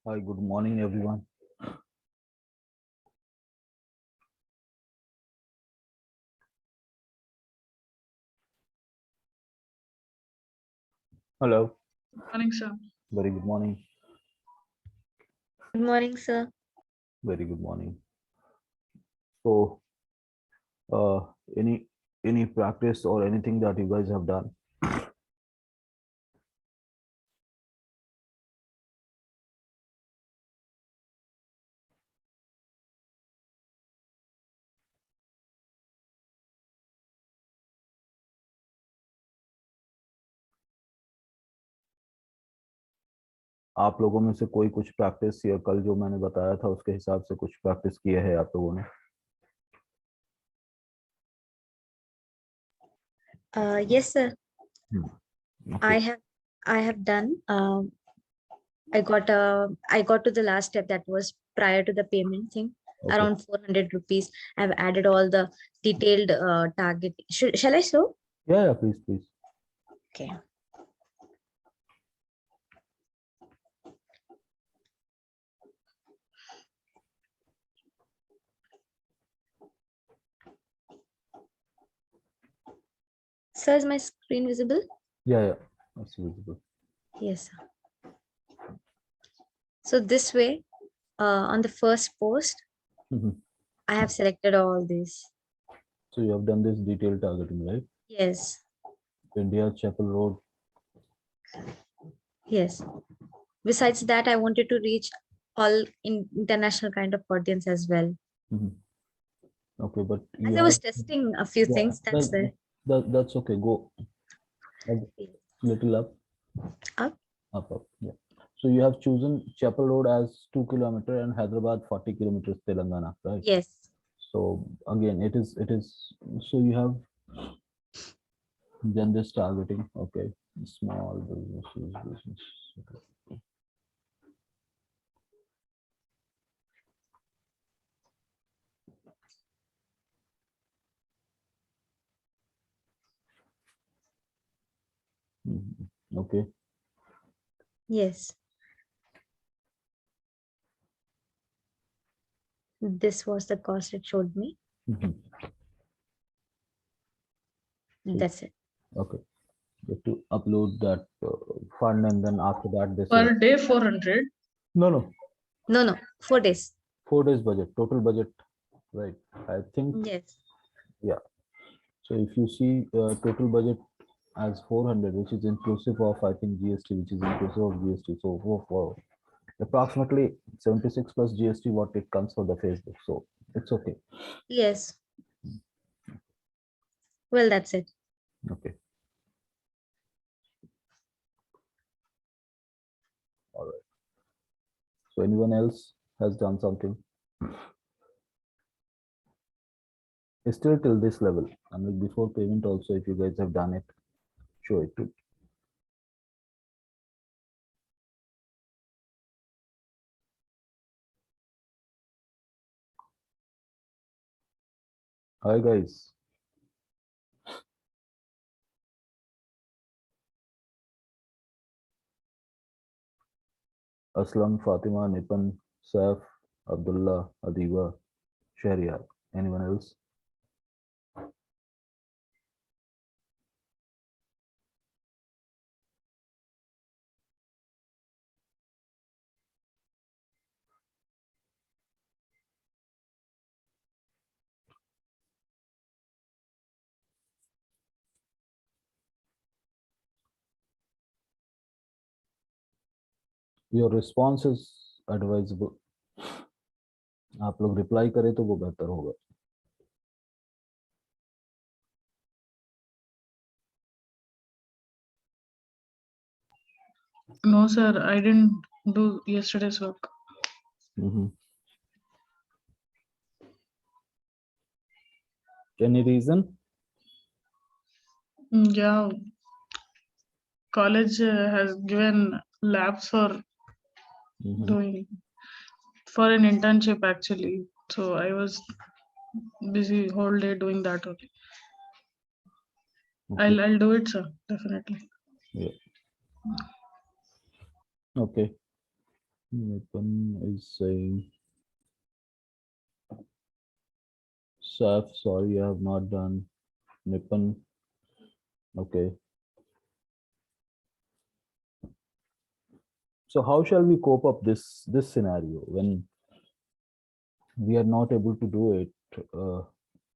Hi, good morning, everyone. Hello, Morning, sir. very good morning. Good morning, sir. Very good morning. So, uh, any any practice or anything that you guys have done? आप लोगों में से कोई कुछ practice या कल जो मैंने बताया था उसके हिसाब से कुछ प्रैक्टिस किया है आप लोगों ने? Yes, sir. Okay. I have done. I got to the last step that was prior to the payment thing, Okay. around 400 rupees. I've added all the detailed target. Shall I show? Yeah, please, please. Okay. Sir, is my screen visible? Yeah, that's visible. Yes, sir. So this way, on the first post, Mhm. I have selected all these. So you have done this detailed targeting, right? Yes, India Chapel Road. yes. Besides that, I wanted to reach all international kind of audience as well. Mhm. Okay, but As you I was have, testing a few yeah, things, that's the that's okay. Go a little up. up. Up. Yeah. So you have chosen Chapel Road as 2 kilometer and Hyderabad 40 kilometers Telangana, right? Yes. So again, it is. So you have done this targeting. Okay, small business. Okay. Mhm. Okay. Yes. This was the cost it showed me. Mhm. That's it. Okay. You have to upload that fund, and then after that, this is Per day, 400. no. No, 4 days. 4 days budget, total budget, right? I think Yes. yeah. So if you see total budget as 400, which is inclusive of I think GST, which is inclusive of GST. So for approximately 76 plus GST, what it comes for the Facebook. So it's okay. Yes. Well, that's it. Okay. All right. So anyone else has done something? It's still till this level. I mean, before payment also, if you guys have done it, show it too. Hi guys. Aslam, Fatima, Nipan, Saif, Abdullah, Adiba, Shahriar. Anyone else? Your response is advisable. आप लोग reply करें तो वो बेहतर होगा. No, sir, I didn't do yesterday's work. Any reason? Yeah, college has given labs for doing for an internship actually. So I was busy whole day doing that only. Okay. I'll do it, sir, definitely. Yeah. Okay. Nipan is saying, Saf, sorry, I have not done. Nipan, okay. So how shall we cope up this scenario when we are not able to do it?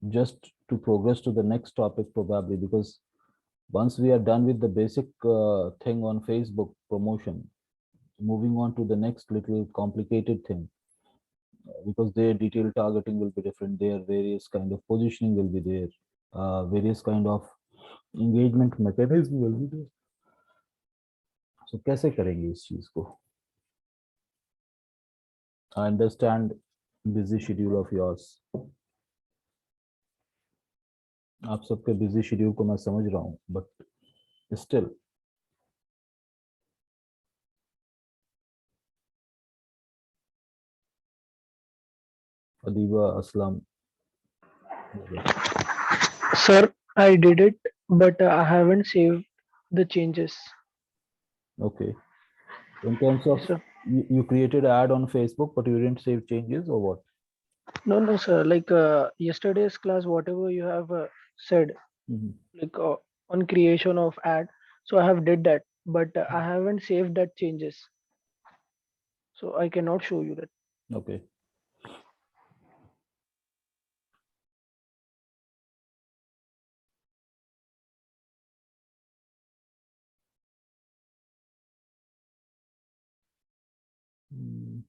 Just to progress to the next topic probably, because once we are done with the basic thing on Facebook promotion, moving on to the next little complicated thing, because their detailed targeting will be different, their various kind of positioning will be there, various kind of engagement mechanism will be there. So कैसे करेंगे इस चीज को? I understand busy schedule of yours. आप सबके busy schedule को मैं समझ रहा हूँ, but still Adiba Aslam. Sir, I did it, but I haven't saved the changes. Okay. In terms of Yes, sir. you created an ad on Facebook, but you didn't save changes or what? No, sir. Like yesterday's class, whatever you have said, Mhm. like on creation of ad, so I have did that, but I haven't saved that changes, so I cannot show you that. Okay. Mm.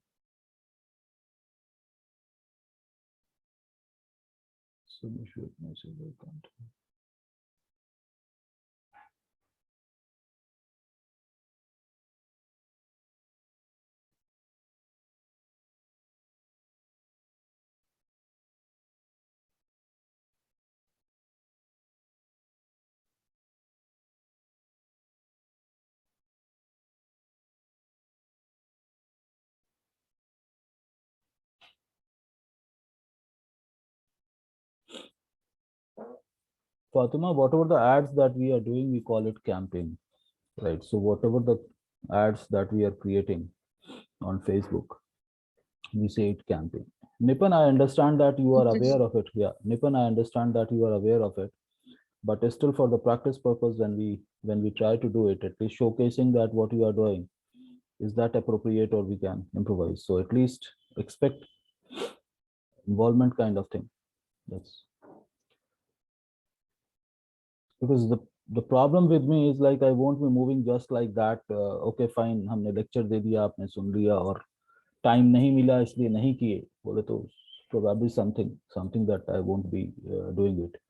So we should message account. Fatima, whatever the ads that we are doing, we call it campaign, right? So whatever the ads that we are creating on Facebook, we say it campaign. Nipan, I understand that you are Okay. aware of it. Yeah, Nipan, I understand that you are aware of it, but still for the practice purpose, when we try to do it, at least showcasing that what you are doing is that appropriate or we can improvise. So at least expect involvement kind of thing. That's because the problem with me is like I won't be moving just like that. Okay, fine, हमने lecture दे दिया, आपने सुन लिया और time नहीं मिला इसलिए नहीं किए बोले तो probably something that I won't be doing it.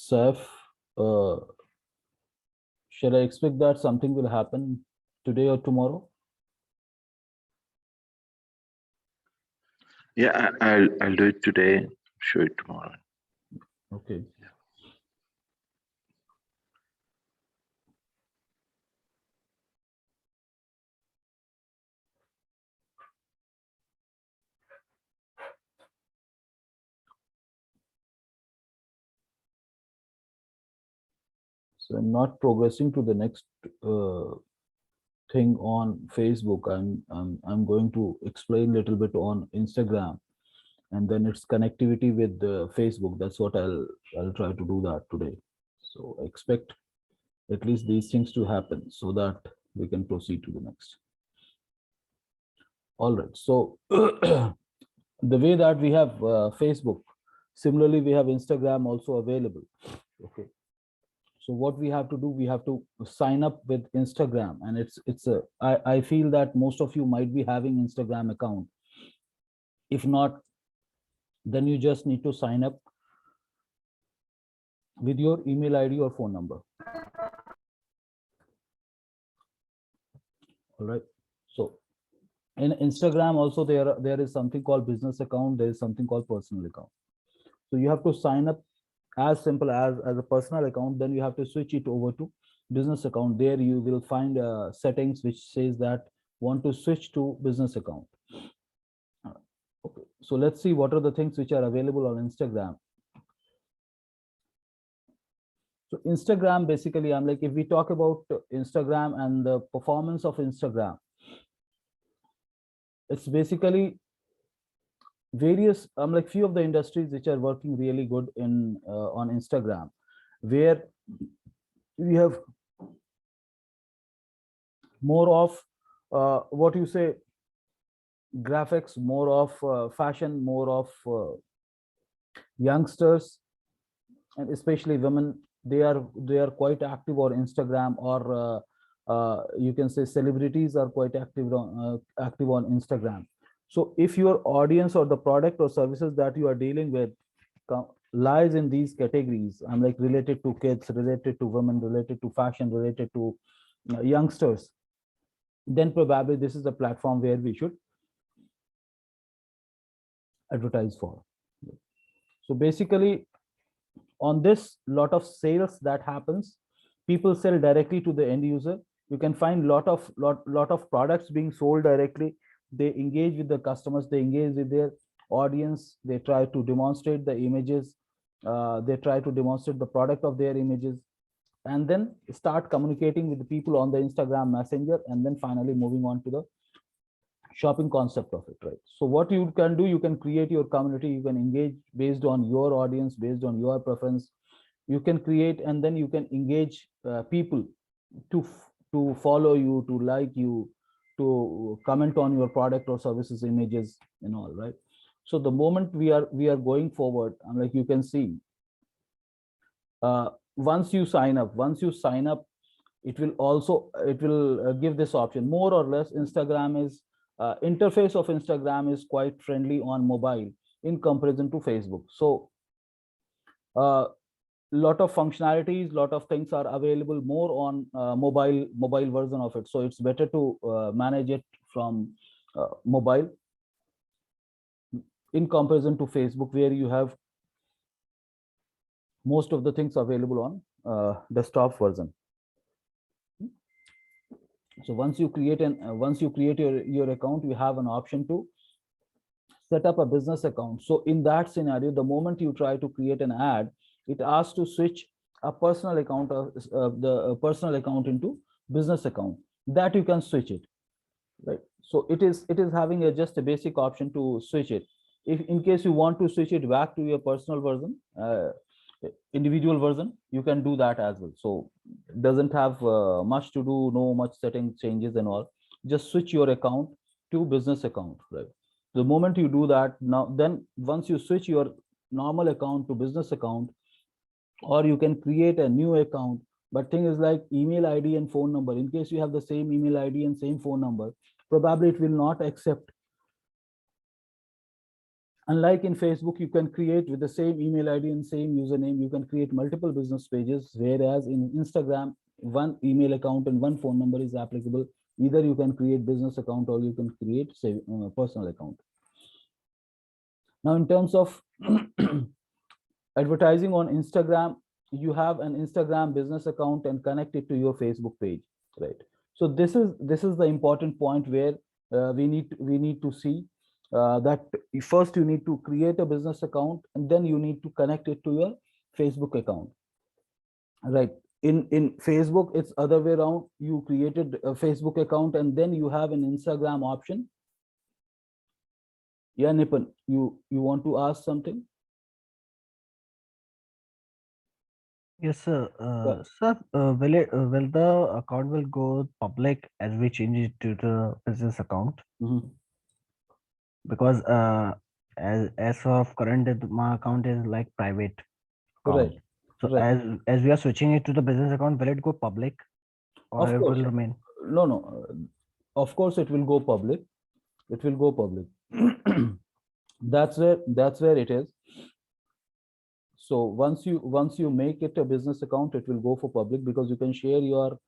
Saif, uh, shall I expect that something will happen today or tomorrow? Yeah, I'll do it today. Show it tomorrow. Okay. So I'm not progressing to the next uh, thing on Facebook. I'm going to explain a little bit on Instagram, and then its connectivity with Facebook. That's what I'll try to do that today. So expect at least these things to happen so that we can proceed to the next. All right. So the way that we have Facebook, similarly we have Instagram also available. Okay. So what we have to do, we have to sign up with Instagram, and I feel that most of you might be having Instagram account. If not, then you just need to sign up with your email ID or phone number. All right. So in Instagram also there is something called business account. There is something called personal account. So you have to sign up as simple as a personal account, then you have to switch it over to business account. There you will find settings which says that want to switch to business account. Okay, so let's see what are the things which are available on Instagram. So Instagram, basically, I'm like, if we talk about Instagram and the performance of Instagram, it's basically various, I'm like few of the industries which are working really good in on Instagram, where we have more of what you say, graphics, more of fashion, more of youngsters, and especially women. They are quite active on Instagram, or you can say celebrities are quite active on Instagram. So if your audience or the product or services that you are dealing with lies in these categories, I'm like related to kids, related to women, related to fashion, related to youngsters, then probably this is a platform where we should advertise for. So basically, on this, lot of sales that happens, people sell directly to the end user. You can find lot of products being sold directly. They engage with the customers, they engage with their audience, they try to demonstrate the images, they try to demonstrate the product of their images, and then start communicating with the people on the Instagram messenger, and then finally moving on to the shopping concept of it, right? So what you can do, you can create your community, you can engage based on your audience, based on your preference. You can create, and then you can engage people to follow you, to like you, to comment on your product or services images and all, right? So the moment we are going forward, like you can see, once you sign up, it will give this option. More or less, Instagram is interface of Instagram is quite friendly on mobile in comparison to Facebook. So lot of functionalities, lot of things are available more on mobile version of it. So it's better to manage it from mobile in comparison to Facebook, where you have most of the things available on desktop version. So once you create your account, you have an option to set up a business account. So in that scenario, the moment you try to create an ad, it asks to switch a personal account of the personal account into business account. That you can switch it, right? So it is having just a basic option to switch it. If in case you want to switch it back to your personal version, individual version, you can do that as well. So it doesn't have much to do, no much setting changes and all. Just switch your account to business account, right? The moment you do that, now then once you switch your normal account to business account, or you can create a new account. But thing is, like, email ID and phone number, in case you have the same email ID and same phone number, probably it will not accept. Unlike in Facebook, you can create with the same email ID and same username, you can create multiple business pages, whereas in Instagram, one email account and one phone number is applicable. Either you can create business account, or you can create, say, personal account. Now, in terms of advertising on Instagram, you have an Instagram business account and connect it to your Facebook page, right? So this is the important point where we need to see that first you need to create a business account, and then you need to connect it to your Facebook account, right? In Facebook, it's other way around. You created a Facebook account, and then you have an Instagram option. Yeah, Nipun, you want to ask something? Yes, sir. Yeah. Sir, will the account will go public as we change it to the business account? Mhm. Because as of current, my account is like private account. Right. So Right. as we are switching it to the business account, will it go public or Of it course. will remain? No. Of course, it will go public. It will go public. That's where it is. So once you make it a business account, it will go for public, because you can share your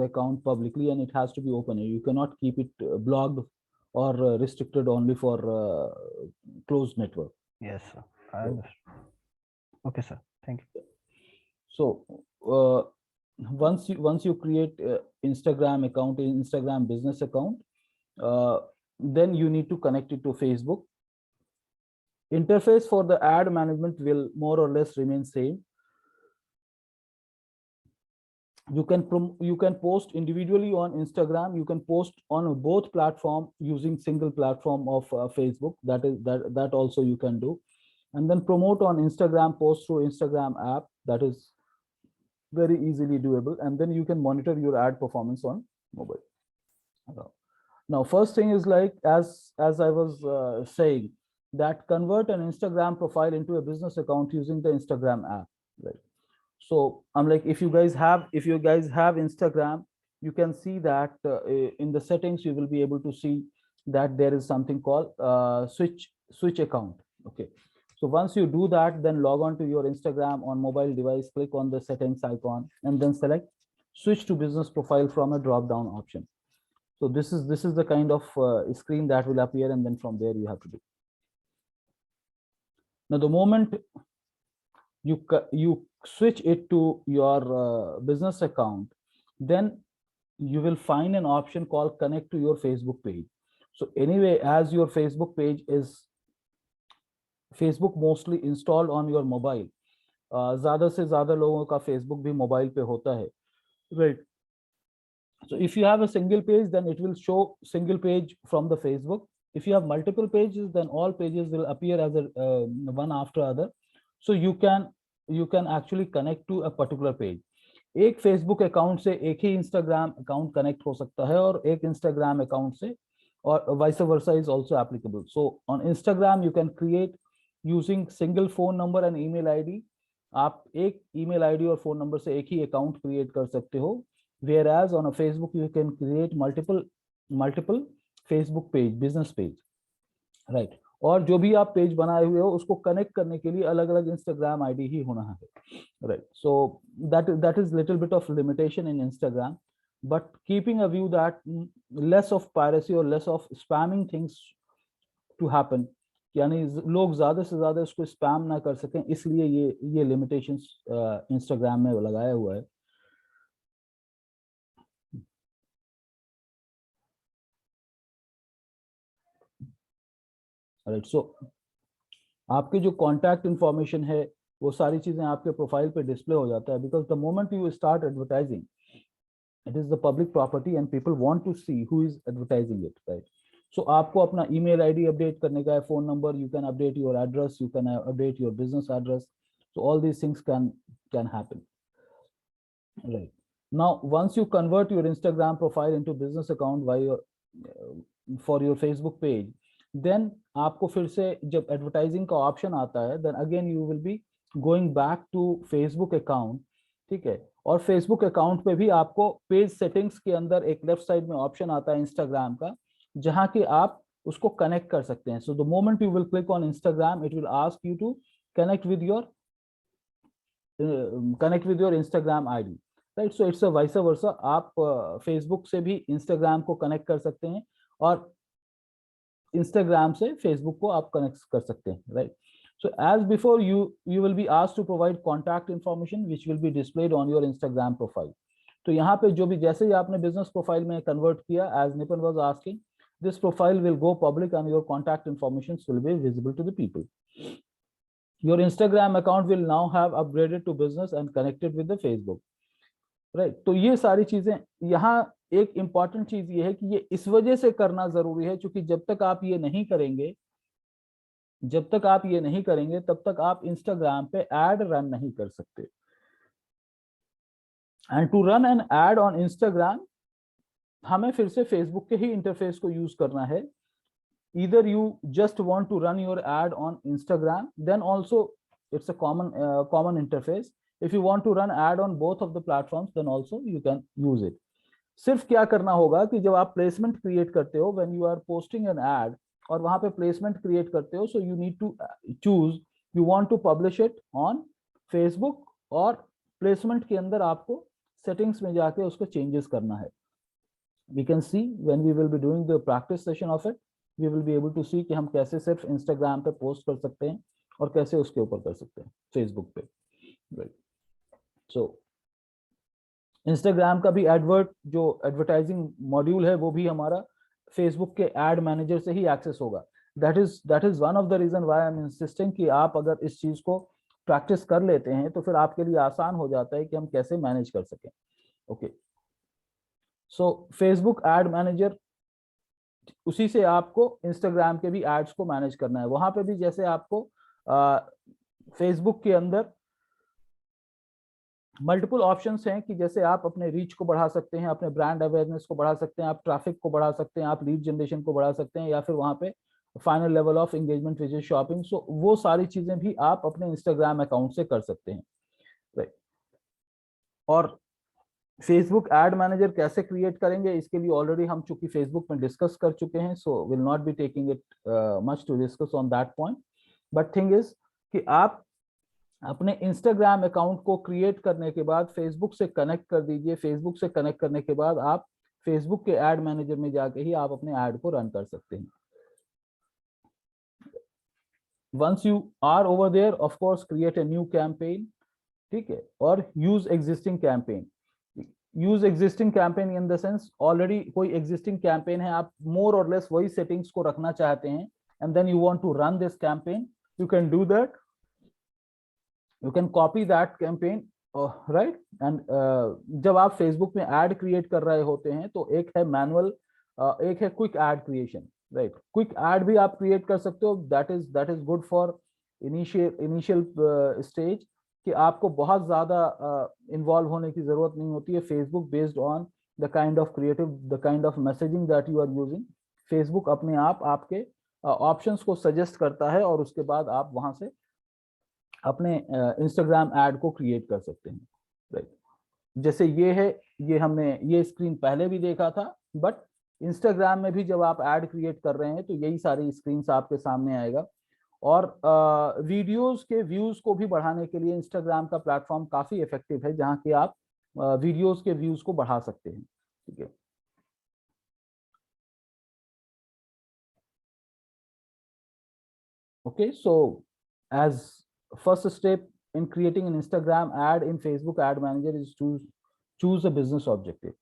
account publicly, and it has to be open. You cannot keep it blocked or restricted only for closed network. Yes, sir. I Right. understand. Okay, sir. Thank you. So once you create Instagram account, Instagram business account, then you need to connect it to Facebook. Interface for the ad management will more or less remain same. You can post individually on Instagram. You can post on both platform using single platform of Facebook. That also you can do, and then promote on Instagram, post through Instagram app. That is very easily doable, and then you can monitor your ad performance on mobile. Now first thing is, like as I was saying, that convert an Instagram profile into a business account using the Instagram app, right? So I'm like, if you guys have Instagram, you can see that in the settings you will be able to see that there is something called switch account. Okay, so once you do that, then log on to your Instagram on mobile device, click on the settings icon, and then select switch to business profile from a drop down option. So this is the kind of screen that will appear, and then from there you have to do. Now the moment you switch it to your business account, then you will find an option called connect to your Facebook page. So anyway, as your Facebook page is Facebook mostly installed on your mobile, ज़्यादा से ज़्यादा लोगों का Facebook भी mobile पे होता है, right? So if you have a single page, then it will show single page from the Facebook. If you have multiple pages, then all pages will appear as a one after other. So you can actually connect to a particular page. एक Facebook account से एक ही Instagram account connect हो सकता है, और एक Instagram account से, और vice versa is also applicable. So on Instagram you can create using single phone number and email ID. आप एक email ID और phone number से एक ही अकाउंट क्रिएट कर सकते हो, whereas on a Facebook you can create multiple Facebook page, business page, right? और जो भी आप पेज बनाए हुए हो उसको कनेक्ट करने के लिए अलग अलग इंस्टाग्राम आईडी ही होना है, right? So that is little bit of limitation in Instagram, but keeping a view that less of piracy or less of spamming things to happen, यानी लोग ज्यादा से ज्यादा इसको स्पैम ना कर सकें, इसलिए ये लिमिटेशंस इंस्टाग्राम में लगाया हुआ है. राइट, सो आपके जो कॉन्टैक्ट इंफॉर्मेशन है वो सारी चीजें आपके प्रोफाइल पे डिस्प्ले हो जाता है, because the moment you start advertising, it is the public property and people want to see who is advertising it, right? So आपको अपना ईमेल आईडी अपडेट करने का है, phone number, you can update your address, you can update your business address. So all these things can happen, right? Now once you convert your Instagram profile into business account for your Facebook page, then आपको फिर से जब advertising का option आता है, then again you will be going back to Facebook account, ठीक है? और Facebook अकाउंट पे भी आपको पेज सेटिंग्स के अंदर एक लेफ्ट साइड में ऑप्शन आता है इंस्टाग्राम का, जहां कि आप उसको कनेक्ट कर सकते हैं. So the moment you will click on Instagram, it will ask you to connect with your Instagram ID, right? So it's a vice versa. आप Facebook से भी Instagram को connect कर सकते हैं, और Instagram से Facebook को आप connect कर सकते हैं, right? So as before, you will be asked to provide contact information which will be displayed on your Instagram profile. तो यहाँ पे जो भी, जैसे ही आपने business profile में convert किया, as Nipan was asking, this profile will go public and your contact information will be visible to the people. Your Instagram account will now have upgraded to business and connected with the Facebook, right? तो ये सारी चीजें, यहाँ एक important चीज ये है कि ये इस वजह से करना जरूरी है, क्योंकि जब तक आप ये नहीं करेंगे तब तक आप Instagram पे ad रन नहीं कर सकते. And to run an ad on Instagram, हमें फिर से Facebook के ही इंटरफेस को यूज करना है. Either you just want to run your ad on Instagram, then also it's a common interface. If you want to run ad on both of the platforms, then also you can use it. सिर्फ क्या करना होगा कि जब आप placement create करते हो, when you are posting an ad और वहां पे प्लेसमेंट क्रिएट करते हो, so you need to choose you want to publish it on Facebook, और प्लेसमेंट के अंदर आपको सेटिंग्स में जाके उसको चेंजेस करना है. We can see when we will be doing the practice session of it, we will be able to see कि हम कैसे सिर्फ Instagram पे पोस्ट कर सकते हैं और कैसे उसके ऊपर कर सकते हैं फेसबुक पे, राइट। सो इंस्टाग्राम का भी जो एडवर्टाइजिंग मॉड्यूल है वो भी हमारा फेसबुक के एड मैनेजर से ही एक्सेस होगा। That is one of the reason why I am insisting कि आप अगर इस चीज को प्रैक्टिस कर लेते हैं तो फिर आपके लिए आसान हो जाता है कि हम कैसे मैनेज कर सकें। ओके, सो फेसबुक एड मैनेजर, उसी से आपको इंस्टाग्राम के भी एड्स को मैनेज करना है। वहां पे भी जैसे आपको फेसबुक के अंदर मल्टीपल ऑप्शंस हैं कि जैसे आप अपने रीच को बढ़ा सकते हैं, अपने ब्रांड अवेयरनेस को बढ़ा सकते हैं, आप ट्रैफिक को बढ़ा सकते हैं, आप लीड जनरेशन को बढ़ा सकते हैं, या फिर वहां पे final level of engagement which is shopping. So वो सारी चीजें भी आप अपने इंस्टाग्राम अकाउंट से कर सकते हैं, राइट। और फेसबुक एड मैनेजर कैसे क्रिएट करेंगे इसके लिए ऑलरेडी हम चूंकि फेसबुक में डिस्कस कर चुके हैं, so will not be taking it much to discuss on that point. But thing is कि आप अपने इंस्टाग्राम अकाउंट को क्रिएट करने के बाद फेसबुक से कनेक्ट कर दीजिए। फेसबुक से कनेक्ट करने के बाद आप फेसबुक के एड मैनेजर में जाके ही आप अपने एड को रन कर सकते हैं। Once you are over there, of course create a new campaign, ठीक है, और use existing campaign. Use existing campaign in the sense already कोई एग्जिस्टिंग कैंपेन है, आप मोर और लेस वही सेटिंग्स को रखना चाहते हैं, and then you want to run this campaign, you can do that. You can copy that campaign, right? And जब आप फेसबुक में एड क्रिएट कर रहे होते हैं तो एक है मैनुअल, एक है quick ad creation, right. Quick ad भी आप क्रिएट कर सकते हो, that is good for initial stage, कि आपको बहुत ज्यादा इन्वॉल्व होने की जरूरत नहीं होती है। Facebook based on the kind of creative, the kind of messaging that you are using, Facebook अपने आप आपके ऑप्शंस को सजेस्ट करता है और उसके बाद आप वहां से अपने इंस्टाग्राम ऐड को क्रिएट कर सकते हैं, राइट। जैसे ये है, ये हमने ये स्क्रीन पहले भी देखा था, बट इंस्टाग्राम में भी जब आप ऐड क्रिएट कर रहे हैं तो यही सारी स्क्रीन्स आपके सामने आएगा। और वीडियोस के व्यूज को भी बढ़ाने के लिए इंस्टाग्राम का प्लेटफॉर्म काफी इफेक्टिव है, जहां कि आप वीडियोस के व्यूज को बढ़ा सकते हैं, ठीक है। Okay, so as first step in creating an Instagram ad in Facebook Ad Manager is to choose a business objective.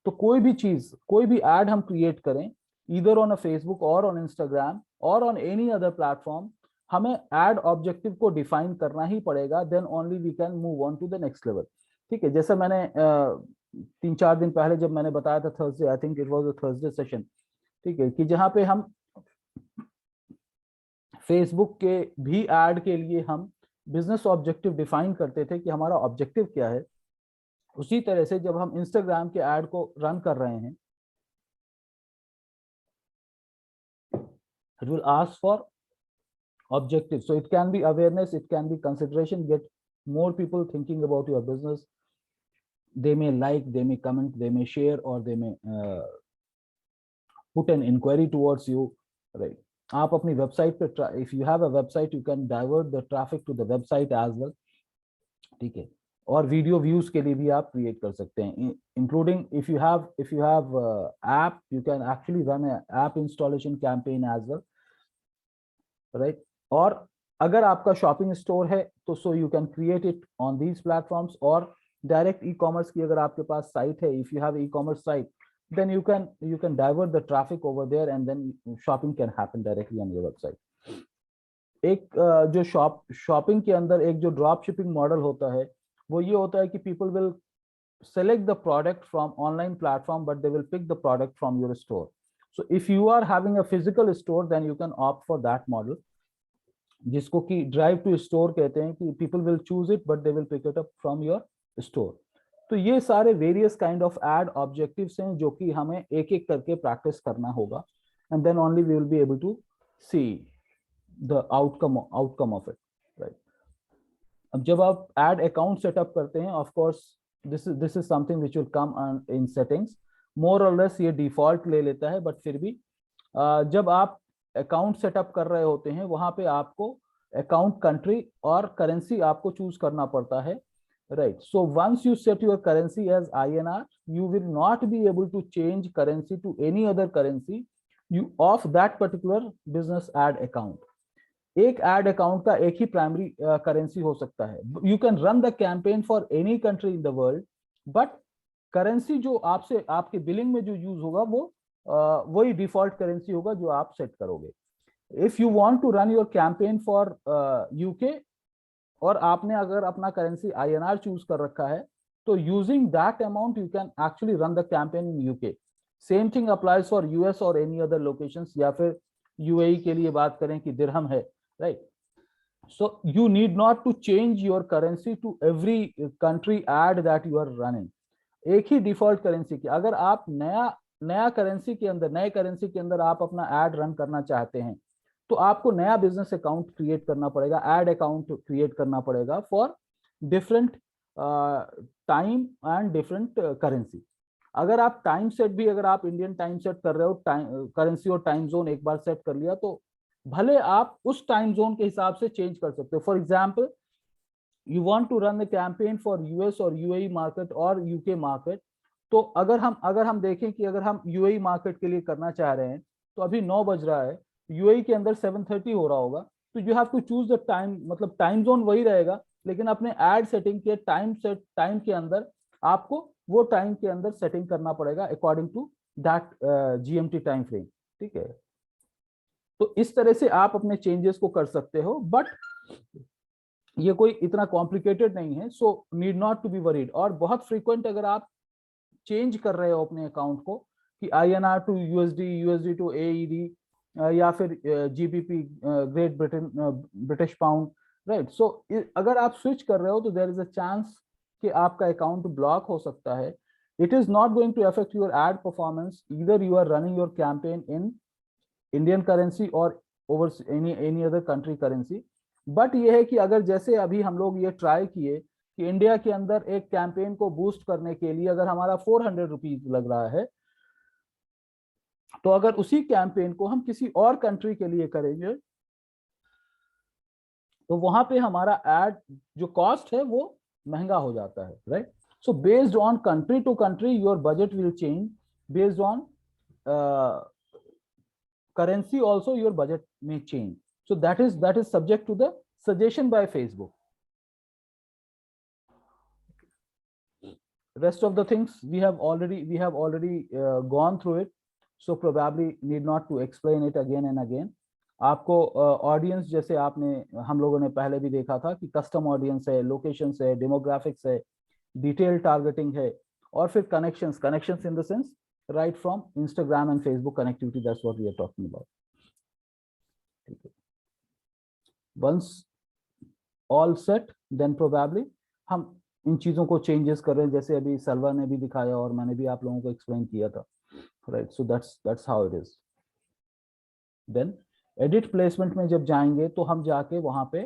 तो कोई भी चीज, कोई भी ad हम create करें either on a Facebook or on Instagram or on any other platform, हमें ad objective को define करना ही पड़ेगा, then only we can move on to the next level, ठीक है। जैसा मैंने 3-4 दिन पहले जब मैंने बताया था, Thursday, I think it was a Thursday session, ठीक है, कि जहाँ पे हम फेसबुक के भी एड के लिए हम बिजनेस ऑब्जेक्टिव डिफाइन करते थे कि हमारा ऑब्जेक्टिव क्या है। उसी तरह से जब हम इंस्टाग्राम के ऐड को रन कर रहे हैं, it will ask for objectives, so it can be awareness, it can be consideration, get more people thinking about your business. They may like, they may comment, they may share, or they may put an inquiry towards you, right? आप अपनी website पे, if you have a website, you can divert the traffic to the website as well, ठीक है। और video views के लिए भी आप क्रिएट कर सकते हैं, including if you have app, you can actually run a app installation campaign as well, right? और अगर आपका शॉपिंग स्टोर है तो so you can create it on these platforms, और डायरेक्ट ई कॉमर्स की अगर आपके पास साइट है, if you have e-commerce site, then you can divert the traffic over there and then shopping can happen directly on your website. एक जो shopping के अंदर एक जो ड्रॉप शिपिंग मॉडल होता है वो ये होता है कि people will select the product from online platform but they will pick the product from your store. So if you are having a physical store, then you can opt for that model, जिसको कि drive to store कहते हैं, कि people will choose it but they will pick it up from your store. तो ये सारे various kind of ad objectives हैं जो कि हमें एक एक करके प्रैक्टिस करना होगा, and then only we will be able to see the outcome of it, right. अब जब आप एड अकाउंट सेटअप करते हैं, of course this is something which will come in settings, more और लेस ये डिफॉल्ट ले लेता है, बट फिर भी जब आप अकाउंट सेटअप कर रहे होते हैं वहां पे आपको अकाउंट कंट्री और करेंसी आपको चूज करना पड़ता है, right? So once you set your currency as INR, you will not be able to change currency to any other currency of that particular business ad account. एक ad account का एक ही primary currency हो सकता है। You can run the campaign for any country in the world, but currency जो आपसे आपके billing में जो यूज होगा वो वही डिफॉल्ट करेंसी होगा जो आप सेट करोगे। If you want to run your campaign for UK और आपने अगर अपना करेंसी INR चूज कर रखा है, तो using that amount you can actually run the campaign in UK. Same thing applies for US और एनी अदर लोकेशंस, या फिर यूएई के लिए बात करें कि दिरहम है, right. So you need not to change your currency to every country ad that you are running. एक ही डिफॉल्ट करेंसी की अगर आप नया करेंसी के अंदर नए करेंसी के अंदर आप अपना एड रन करना चाहते हैं, तो आपको नया बिजनेस अकाउंट क्रिएट करना पड़ेगा, एड अकाउंट क्रिएट करना पड़ेगा for different time and different currency. अगर आप टाइम सेट भी अगर आप इंडियन टाइम सेट कर रहे हो, करेंसी और टाइम जोन एक बार सेट कर लिया, तो भले आप उस टाइम जोन के हिसाब से चेंज कर सकते हो। For example, you want to run the campaign for US or UAE market और UK market, तो अगर हम देखें कि अगर हम UAE मार्केट के लिए करना चाह रहे हैं, तो अभी 9 बज रहा है, UAE के अंदर 7:30 हो रहा होगा, तो you have to choose the time, मतलब टाइम जोन वही रहेगा, लेकिन अपने एड सेटिंग के टाइम के अंदर आपको वो टाइम के अंदर सेटिंग करना पड़ेगा according to that GMT time frame, ठीक है। तो इस तरह से आप अपने चेंजेस को कर सकते हो, बट ये कोई इतना कॉम्प्लिकेटेड नहीं है, so need not to be worried. और बहुत फ्रीक्वेंट अगर आप चेंज कर रहे हो अपने अकाउंट को कि INR to USD, USD to AED, या फिर GBP, Great Britain British pound, right. So अगर आप स्विच कर रहे हो तो देयर इज अ चांस कि आपका अकाउंट ब्लॉक हो सकता है। It is not going to affect your ad performance, either you are running your campaign in Indian currency और over any other country currency. But ये है कि अगर जैसे अभी हम लोग ये ट्राई किए कि इंडिया के अंदर एक कैंपेन को बूस्ट करने के लिए अगर हमारा 400 रुपीज लग रहा है, तो अगर उसी कैंपेन को हम किसी और कंट्री के लिए करेंगे, तो वहां पे हमारा एड जो कॉस्ट है वो महंगा हो जाता है, right. So based on country to country your budget will change, based on currency also your budget may change. So that is subject to the suggestion by Facebook. Rest of the things we have already gone through it, so probably need not to explain it again and again. आपको audience जैसे आपने हम लोगों ने पहले भी देखा था कि कस्टम ऑडियंस है, लोकेशंस है, डेमोग्राफिक्स है, डिटेल टारगेटिंग है, और फिर connections in the sense right from Instagram and Facebook connectivity. That's what we are talking about. Once all set, then probably हम इन चीजों को चेंजेस कर रहे हैं, जैसे अभी सलवा ने भी दिखाया और मैंने भी आप लोगों को एक्सप्लेन किया था, right? So that's how it is. Then edit placement में जब जाएंगे तो हम जाके वहां पे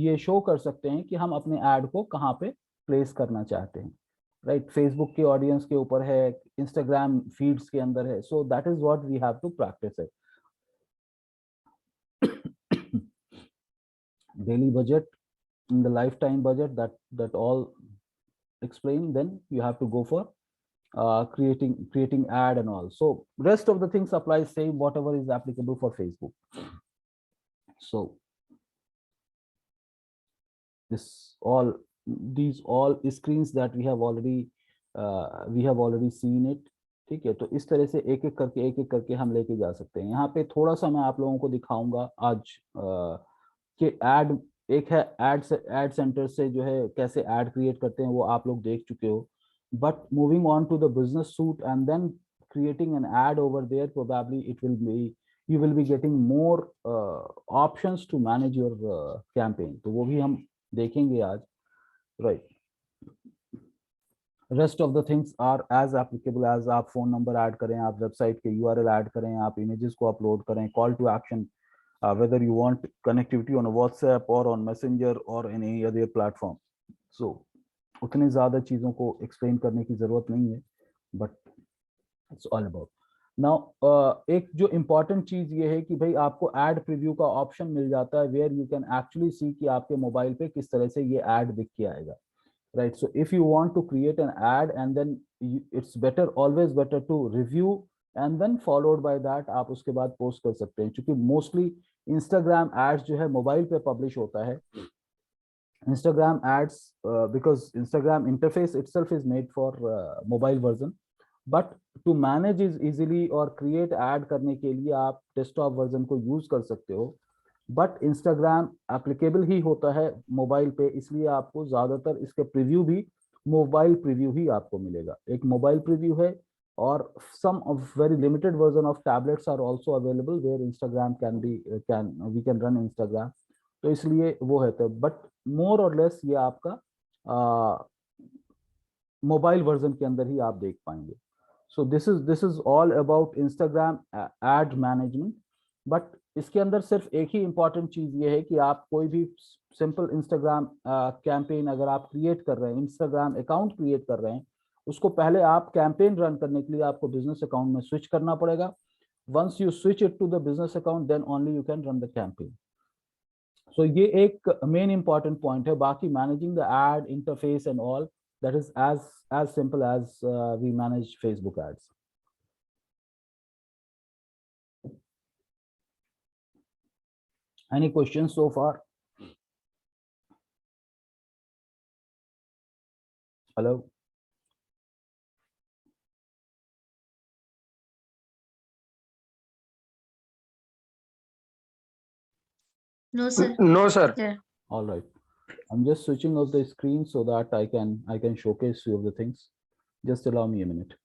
ये शो कर सकते हैं कि हम अपने ऐड को कहाँ पे प्लेस करना चाहते हैं, राइट। फेसबुक के ऑडियंस के ऊपर है, इंस्टाग्राम फीड्स के अंदर है, so that is what we have to practice it. Daily budget in the lifetime budget, that all explained, then you have to go for creating ad and all. So rest of the things apply same whatever is applicable for Facebook. So these all screens that we have already seen it, ठीक है। तो इस तरह से एक एक करके हम लेके जा सकते हैं। यहाँ पे थोड़ा सा मैं आप लोगों को दिखाऊंगा आज कि एड एक है एड सेंटर से जो है कैसे ऐड क्रिएट करते हैं, वो आप लोग देख चुके हो। But moving on to the business suite and then creating an ad over there, probably you will be getting more options to manage your campaign. तो वो भी हम देखेंगे आज, right? Rest of the things are as applicable as आप phone number add करें, आप website के URL ऐड करें, आप इमेजेस को अपलोड करें, call to action, whether you want connectivity on a WhatsApp or on Messenger or any other platform. So उतनी ज़्यादा चीज़ों को एक्सप्लेन करने की ज़रूरत नहीं है, but it's all about. Now एक जो इम्पॉर्टेंट चीज़ ये है कि भाई आपको एड प्रीव्यू का ऑप्शन मिल जाता है, where you can actually see कि आपके मोबाइल पे किस तरह से ये एड दिख के आएगा, right? So if you want to create an ad and then it's always better to review and then followed by that आप उसके बाद पोस्ट कर सकते हैं, क्योंकि मोस्टली इंस्टाग्राम एड्स जो है मोबाइल पे पब्लिश होता है. Instagram ads, because Instagram interface itself is made for mobile version, but to manage is easily और create ad करने के लिए आप desktop version को use कर सकते हो. बट Instagram applicable ही होता है मोबाइल पे, इसलिए आपको ज्यादातर इसके प्रीव्यू भी मोबाइल प्रीव्यू ही आपको मिलेगा. एक मोबाइल प्रीव्यू है और some of very limited version of tablets are also available where Instagram we can run Instagram. तो इसलिए वो है. तो बट मोर और लेस ये आपका मोबाइल वर्जन के अंदर ही आप देख पाएंगे. So this is all about Instagram ad management. But इसके अंदर सिर्फ एक ही इंपॉर्टेंट चीज ये है कि आप कोई भी सिंपल इंस्टाग्राम कैंपेन अगर आप क्रिएट कर रहे हैं, इंस्टाग्राम अकाउंट क्रिएट कर रहे हैं, उसको पहले आप कैंपेन रन करने के लिए आपको बिजनेस अकाउंट में स्विच करना पड़ेगा. Once you switch it to the business account then only you can run the campaign. So ये एक मेन इंपॉर्टेंट पॉइंट है. बाकी managing the ad interface and all that is as simple as we manage Facebook ads. Any questions so far? Hello? No, sir. No, sir. Yeah. All right. I'm just switching off the screen so that I can showcase few of the things. Just allow me a minute.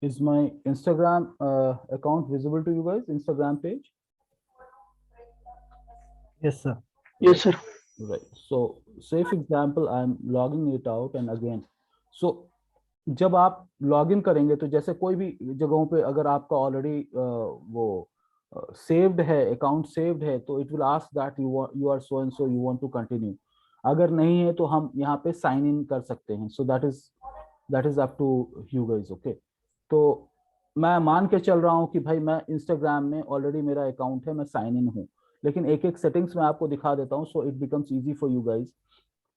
Is my Instagram account visible to you guys? Instagram page? Yes, sir. Yes, sir. Right. So safe example, I'm logging it out and again. So जब आप login करेंगे तो जैसे कोई भी जगहों पे अगर आपका ऑलरेडी वो सेव्ड है, अकाउंट सेव्ड है, तो it will ask that you are so and so, you want to continue. अगर नहीं है तो हम यहाँ पे साइन इन कर सकते हैं. So that is up to you guys. Okay, तो मैं मान के चल रहा हूँ कि भाई मैं इंस्टाग्राम में ऑलरेडी मेरा अकाउंट है, मैं साइन इन हूँ, लेकिन एक एक सेटिंग्स में आपको दिखा देता हूँ so it becomes easy for you guys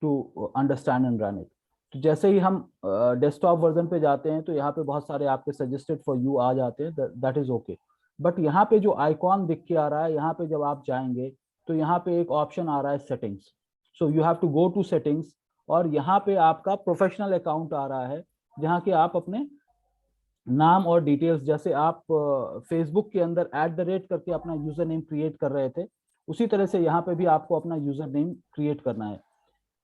to understand and run it. तो जैसे ही हम डेस्कटॉप वर्जन पे जाते हैं तो यहाँ पे बहुत सारे आपके सजेस्टेड फॉर यू आ जाते हैं, दैट इज ओके. बट यहाँ पे जो आइकॉन दिख के आ रहा है, यहाँ पे जब आप जाएंगे तो यहाँ पे एक ऑप्शन आ रहा है settings. So you have to go to settings और यहाँ पे आपका प्रोफेशनल अकाउंट आ रहा है, जहाँ के आप अपने नाम और डिटेल्स, जैसे आप फेसबुक के अंदर @ करके अपना यूजर नेम क्रिएट कर रहे थे, उसी तरह से यहाँ पे भी आपको अपना यूजर नेम क्रिएट करना है.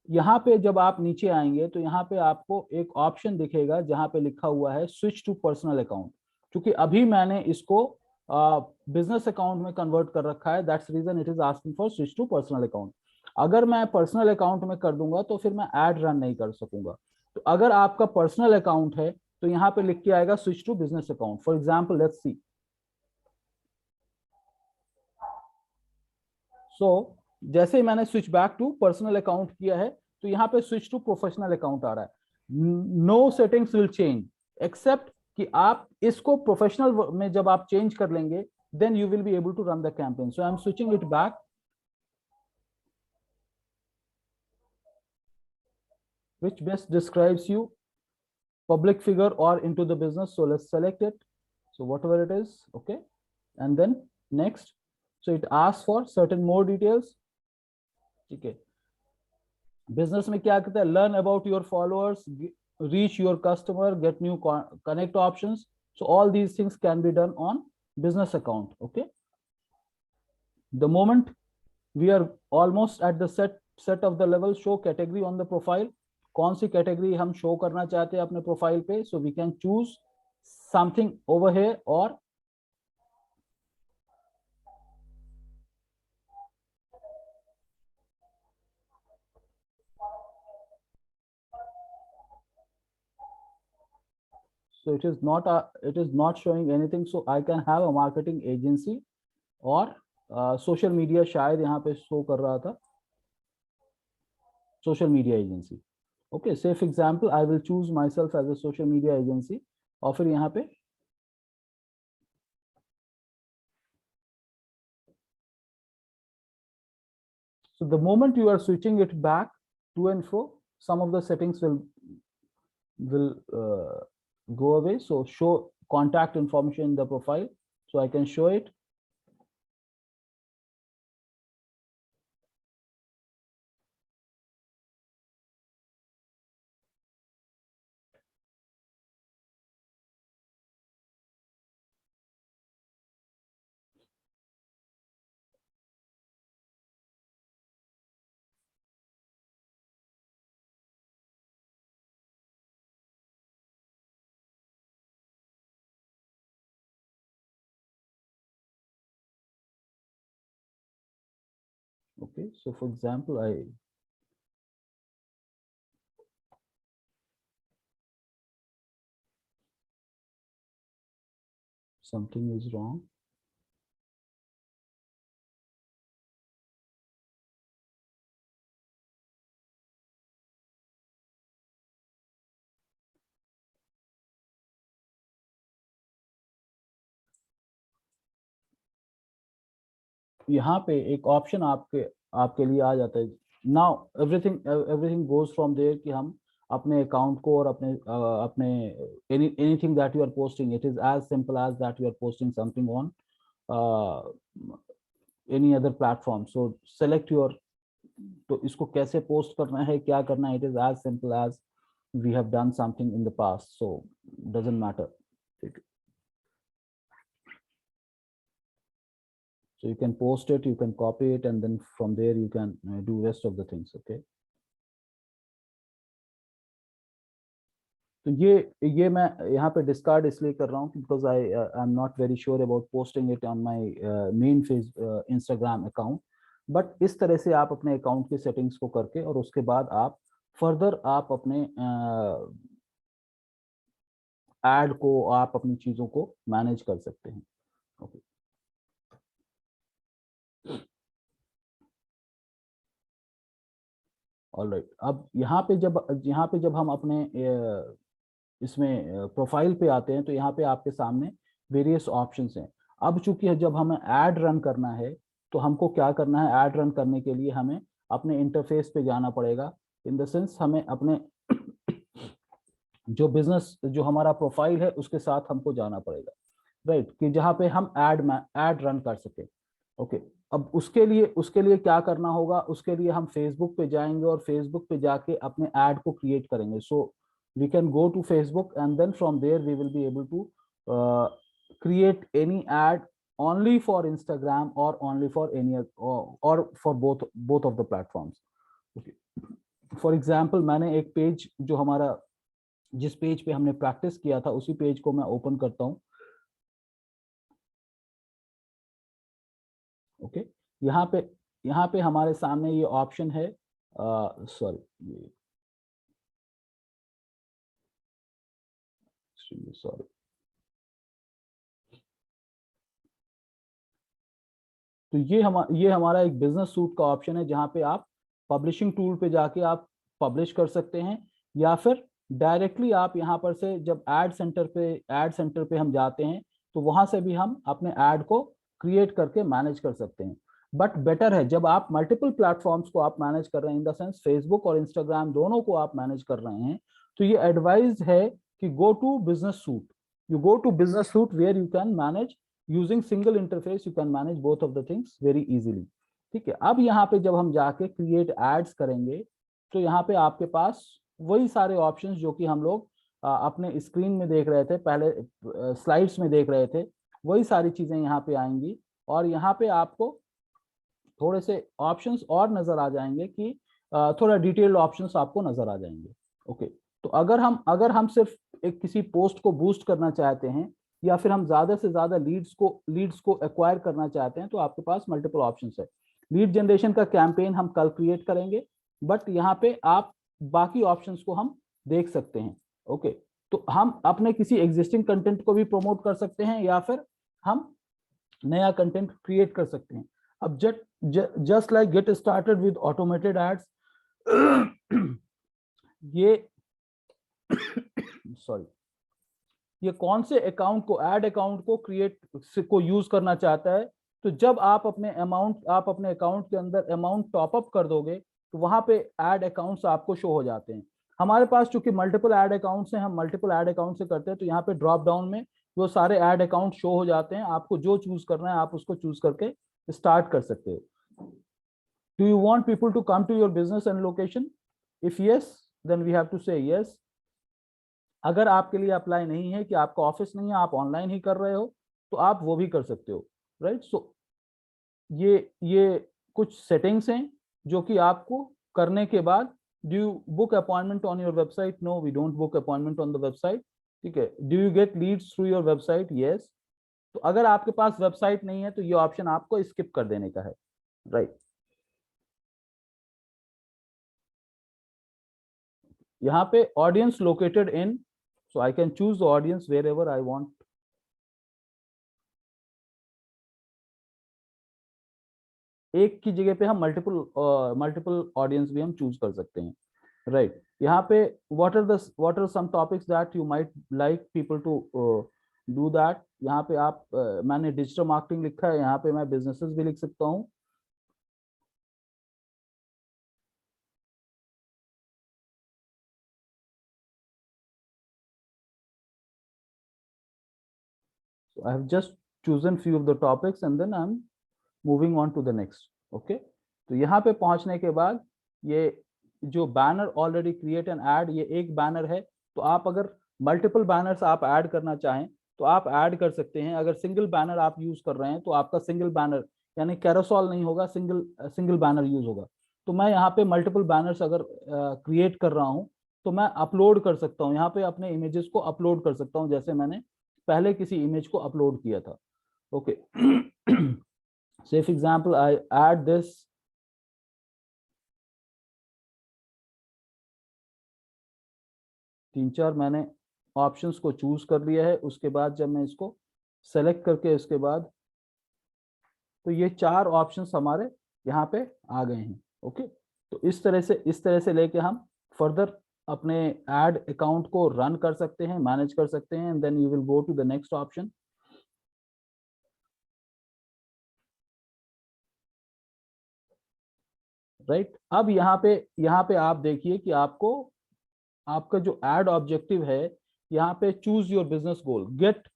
यहाँ पे जब आप नीचे आएंगे तो यहाँ पे आपको एक ऑप्शन दिखेगा जहाँ पे लिखा हुआ है स्विच टू पर्सनल अकाउंट. क्योंकि अभी मैंने इसको बिजनेस अकाउंट में कन्वर्ट कर रखा है, that's reason it is asking for switch to personal account. अगर मैं पर्सनल अकाउंट में कर दूंगा तो फिर मैं एड रन नहीं कर सकूंगा. तो अगर आपका पर्सनल अकाउंट है तो यहाँ पे लिख के आएगा switch to business account. For example let's see. So जैसे ही मैंने switch back to personal account किया है तो यहाँ पे स्विच टू प्रोफेशनल अकाउंट आ रहा है. No settings will change except कि आप इसको प्रोफेशनल में जब आप चेंज कर लेंगे then you will be able to run the campaign. So I am switching it back. Which best describes you, public figure or into the business? So let's select it. So whatever it is, okay, and then next. So it asks for certain more details. Okay. Business में क्या कहता है? Learn about your followers, reach your customer, get new connect options. So all these things can be done on business account. Okay. The moment we are almost at the set of the level, show category on the profile, कौन सी category हम show करना चाहते हैं अपने profile पे, so we can choose something over here और so it is not showing anything, so I can have a marketing agency और social media शायद यहाँ पे शो कर रहा था, social media agency. Okay, say for example I will choose myself as a social media agency और फिर यहाँ पे so the moment you are switching it back to and fro, some of the settings will go away. So show contact information in the profile, so I can show it. Okay, so for example, something is wrong. यहाँ पे एक option आपके लिए आ जाता है। Now everything goes from there कि हम अपने अकाउंट को और अपने anything that you are posting, it is as simple as that you are posting something on any other platform. So select your, तो इसको कैसे पोस्ट करना है, क्या करना है, it is as simple as we have done something in the past, so doesn't matter. So you can post it, you can copy it, and then from there you can do rest of the things. Okay, तो ये मैं यहाँ पे discard इसलिए कर रहा हूँ because I am not very sure about posting it on my main face Instagram account. But इस तरह से आप अपने अकाउंट की सेटिंग्स को करके और उसके बाद आप फर्दर आप अपने एड को, आप अपनी चीजों को मैनेज कर सकते हैं। ओके, ऑलराइट, अब यहाँ पे जब हम अपने इसमें प्रोफाइल पे आते हैं तो यहाँ पे आपके सामने वेरियस ऑप्शंस हैं। अब चूंकि जब हमें ऐड रन करना है तो हमको क्या करना है, ऐड रन करने के लिए हमें अपने इंटरफेस पे जाना पड़ेगा। इन द सेंस हमें अपने जो बिजनेस, जो हमारा प्रोफाइल है उसके साथ हमको जाना पड़ेगा, राइट, कि जहाँ पे हम ऐड रन कर सके। ओके, अब उसके लिए क्या करना होगा, उसके लिए हम फेसबुक पे जाएंगे और फेसबुक पे जाके अपने ऐड को क्रिएट करेंगे। सो we can go to Facebook and then from there we will be able to create any ad only for Instagram or only for any or for both of the platforms. Okay, for example, मैंने एक page जो हमारा, जिस page पे हमने practice किया था उसी पेज को मैं ओपन करता हूँ। ओके, यहाँ पे हमारे सामने ये ऑप्शन है, सॉरी, तो ये हमारा एक बिजनेस सूट का ऑप्शन है जहां पे आप पब्लिशिंग टूल पे जाके आप पब्लिश कर सकते हैं, या फिर डायरेक्टली आप यहां पर से जब एड सेंटर पे हम जाते हैं तो वहां से भी हम अपने ऐड को क्रिएट करके मैनेज कर सकते हैं। बट बेटर है जब आप मल्टीपल प्लेटफॉर्म्स को आप मैनेज कर रहे हैं, इन द सेंस फेसबुक और इंस्टाग्राम दोनों को आप मैनेज कर रहे हैं, तो ये एडवाइज है कि go to business suite. You go to business suite where you can manage using single interface, you can manage both of the things very easily. ठीक है, अब यहाँ पे जब हम जाके create ads करेंगे तो यहाँ पे आपके पास वही सारे ऑप्शंस जो कि हम लोग अपने स्क्रीन में देख रहे थे, पहले स्लाइड्स में देख रहे थे, वही सारी चीजें यहाँ पे आएंगी और यहाँ पे आपको थोड़े से ऑप्शंस और नजर आ जाएंगे कि थोड़ा डिटेल्ड ऑप्शंस आपको नजर आ जाएंगे। ओके, तो अगर हम सिर्फ एक किसी पोस्ट को बूस्ट करना चाहते हैं या फिर हम ज्यादा से ज्यादा लीड्स को एक्वायर करना चाहते हैं, तो आपके पास मल्टीपल ऑप्शंस है। लीड जनरेशन का कैंपेन हम कल क्रिएट करेंगे, बट यहाँ पे आप बाकी ऑप्शंस को हम देख सकते हैं। ओके, तो हम अपने किसी एग्जिस्टिंग कंटेंट को भी प्रमोट कर सकते हैं या फिर हम नया कंटेंट क्रिएट कर सकते हैं। अब just like get started with automated ads, ये सॉरी, ये कौन से अकाउंट को, एड अकाउंट को क्रिएट को यूज करना चाहता है? तो जब आप अपने अकाउंट के अंदर अमाउंट टॉप अप कर दोगे तो वहां पे एड अकाउंट्स आपको शो हो जाते हैं। हमारे पास चूंकि मल्टीपल एड अकाउंट्स हैं, हम मल्टीपल एड अकाउंट से करते हैं, तो यहाँ पे ड्रॉप डाउन में वो सारे एड अकाउंट शो हो जाते हैं। आपको जो चूज करना है आप उसको चूज करके स्टार्ट कर सकते हो। Do you want people to come to your business and location? If yes, then we have to say yes. अगर आपके लिए अप्लाई नहीं है कि आपका ऑफिस नहीं है, आप ऑनलाइन ही कर रहे हो, तो आप वो भी कर सकते हो, राइट। सो ये कुछ सेटिंग्स हैं जो कि आपको करने के बाद, do you book appointment on your website? No, we don't book appointment on the website, ठीक है। Do you get leads through your website? Yes. तो अगर आपके पास वेबसाइट नहीं है तो ये ऑप्शन आपको स्किप कर देने का है, राइट। यहाँ पे audience located in, so I can choose the audience wherever I want. एक की जगह पे हम मल्टीपल ऑडियंस भी हम चूज कर सकते हैं, राइट। यहाँ पे what are some topics that you might like people to do that? यहाँ पे आप मैंने डिजिटल मार्केटिंग लिखा है, यहाँ पे मैं बिजनेसेस भी लिख सकता हूँ। So I have just chosen few of the topics and then I'm moving on to the next. Okay, तो यहाँ पे पहुंचने के बाद ये जो banner already create and add, ये एक बैनर है। तो आप अगर मल्टीपल बैनर्स आप ऐड करना चाहें तो आप ऐड कर सकते हैं। अगर सिंगल बैनर आप यूज कर रहे हैं तो आपका सिंगल बैनर यानी कैरोसोल नहीं होगा, सिंगल बैनर यूज होगा। तो मैं यहाँ पे मल्टीपल बैनर्स अगर क्रिएट कर रहा हूँ तो मैं अपलोड कर सकता हूँ, यहाँ पे अपने इमेजेस को अपलोड कर सकता हूँ, जैसे मैंने पहले किसी इमेज को अपलोड किया था। Okay, say for example I add this, तीन चार मैंने ऑप्शंस को चूज कर लिया है। उसके बाद जब मैं इसको सेलेक्ट करके उसके बाद, तो ये चार ऑप्शंस हमारे यहाँ पे आ गए हैं। ओके, तो इस तरह से लेके हम फर्दर अपने एड अकाउंट को रन कर सकते हैं, मैनेज कर सकते हैं, and then you will go to the next option. Right, अब यहाँ पे आप देखिए कि आपका जो एड ऑब्जेक्टिव है, यहाँ पे choose your business goal, get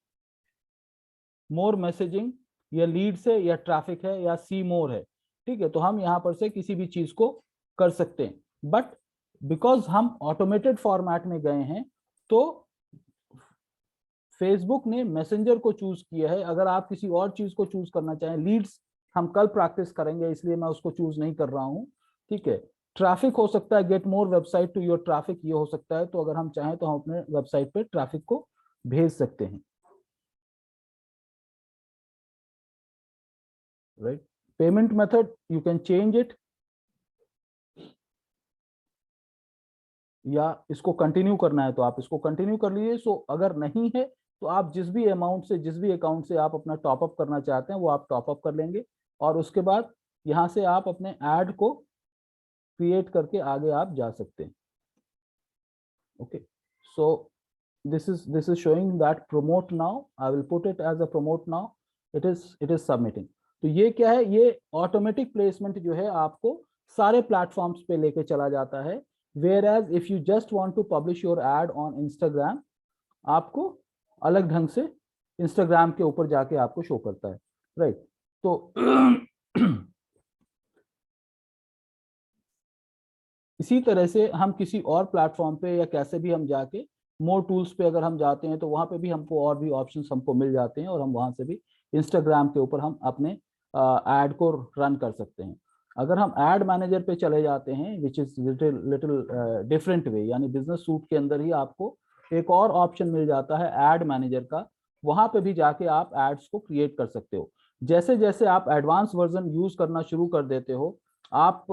more messaging, या लीड्स है या ट्रैफिक है या सी मोर है, ठीक है। तो हम यहाँ पर से किसी भी चीज को कर सकते हैं, बट बिकॉज हम ऑटोमेटेड फॉर्मेट में गए हैं तो फेसबुक ने मैसेंजर को चूज किया है। अगर आप किसी और चीज को चूज करना चाहें, लीड्स हम कल प्रैक्टिस करेंगे इसलिए मैं उसको चूज नहीं कर रहा हूं, ठीक है। ट्रैफिक हो सकता है, get more website to your traffic, ये हो सकता है। तो अगर हम चाहें तो हम अपने वेबसाइट पे ट्रैफिक को भेज सकते हैं, right. Payment method you can change it, या इसको कंटिन्यू करना है तो आप इसको कंटिन्यू कर लीजिए। सो अगर नहीं है तो आप जिस भी अमाउंट से, जिस भी अकाउंट से आप अपना टॉप अप करना चाहते हैं वो आप टॉप अप कर लेंगे, और उसके बाद यहाँ से आप अपने ऐड को क्रिएट करके आगे आप जा सकते हैं। Okay, so this is showing that promote now. I will put it as a promote now. It is submitting. तो ये क्या है, ये ऑटोमेटिक प्लेसमेंट जो है आपको सारे प्लेटफॉर्म्स पे लेके चला जाता है। Whereas if you just want to publish your ad on Instagram, आपको अलग ढंग से Instagram के ऊपर जाके आपको शो करता है, राइट। तो इसी तरह से हम किसी और प्लेटफॉर्म पे या कैसे भी हम जाके मोर टूल्स पे अगर हम जाते हैं तो वहां पे भी हमको और भी ऑप्शंस हमको मिल जाते हैं, और हम वहां से भी इंस्टाग्राम के ऊपर हम अपने ऐड को रन कर सकते हैं। अगर हम एड मैनेजर पे चले जाते हैं which is little different way, यानी बिजनेस सूट के अंदर ही आपको एक और ऑप्शन मिल जाता है एड मैनेजर का, वहां पे भी जाके आप एड्स को क्रिएट कर सकते हो। जैसे जैसे आप एडवांस वर्जन यूज करना शुरू कर देते हो, आप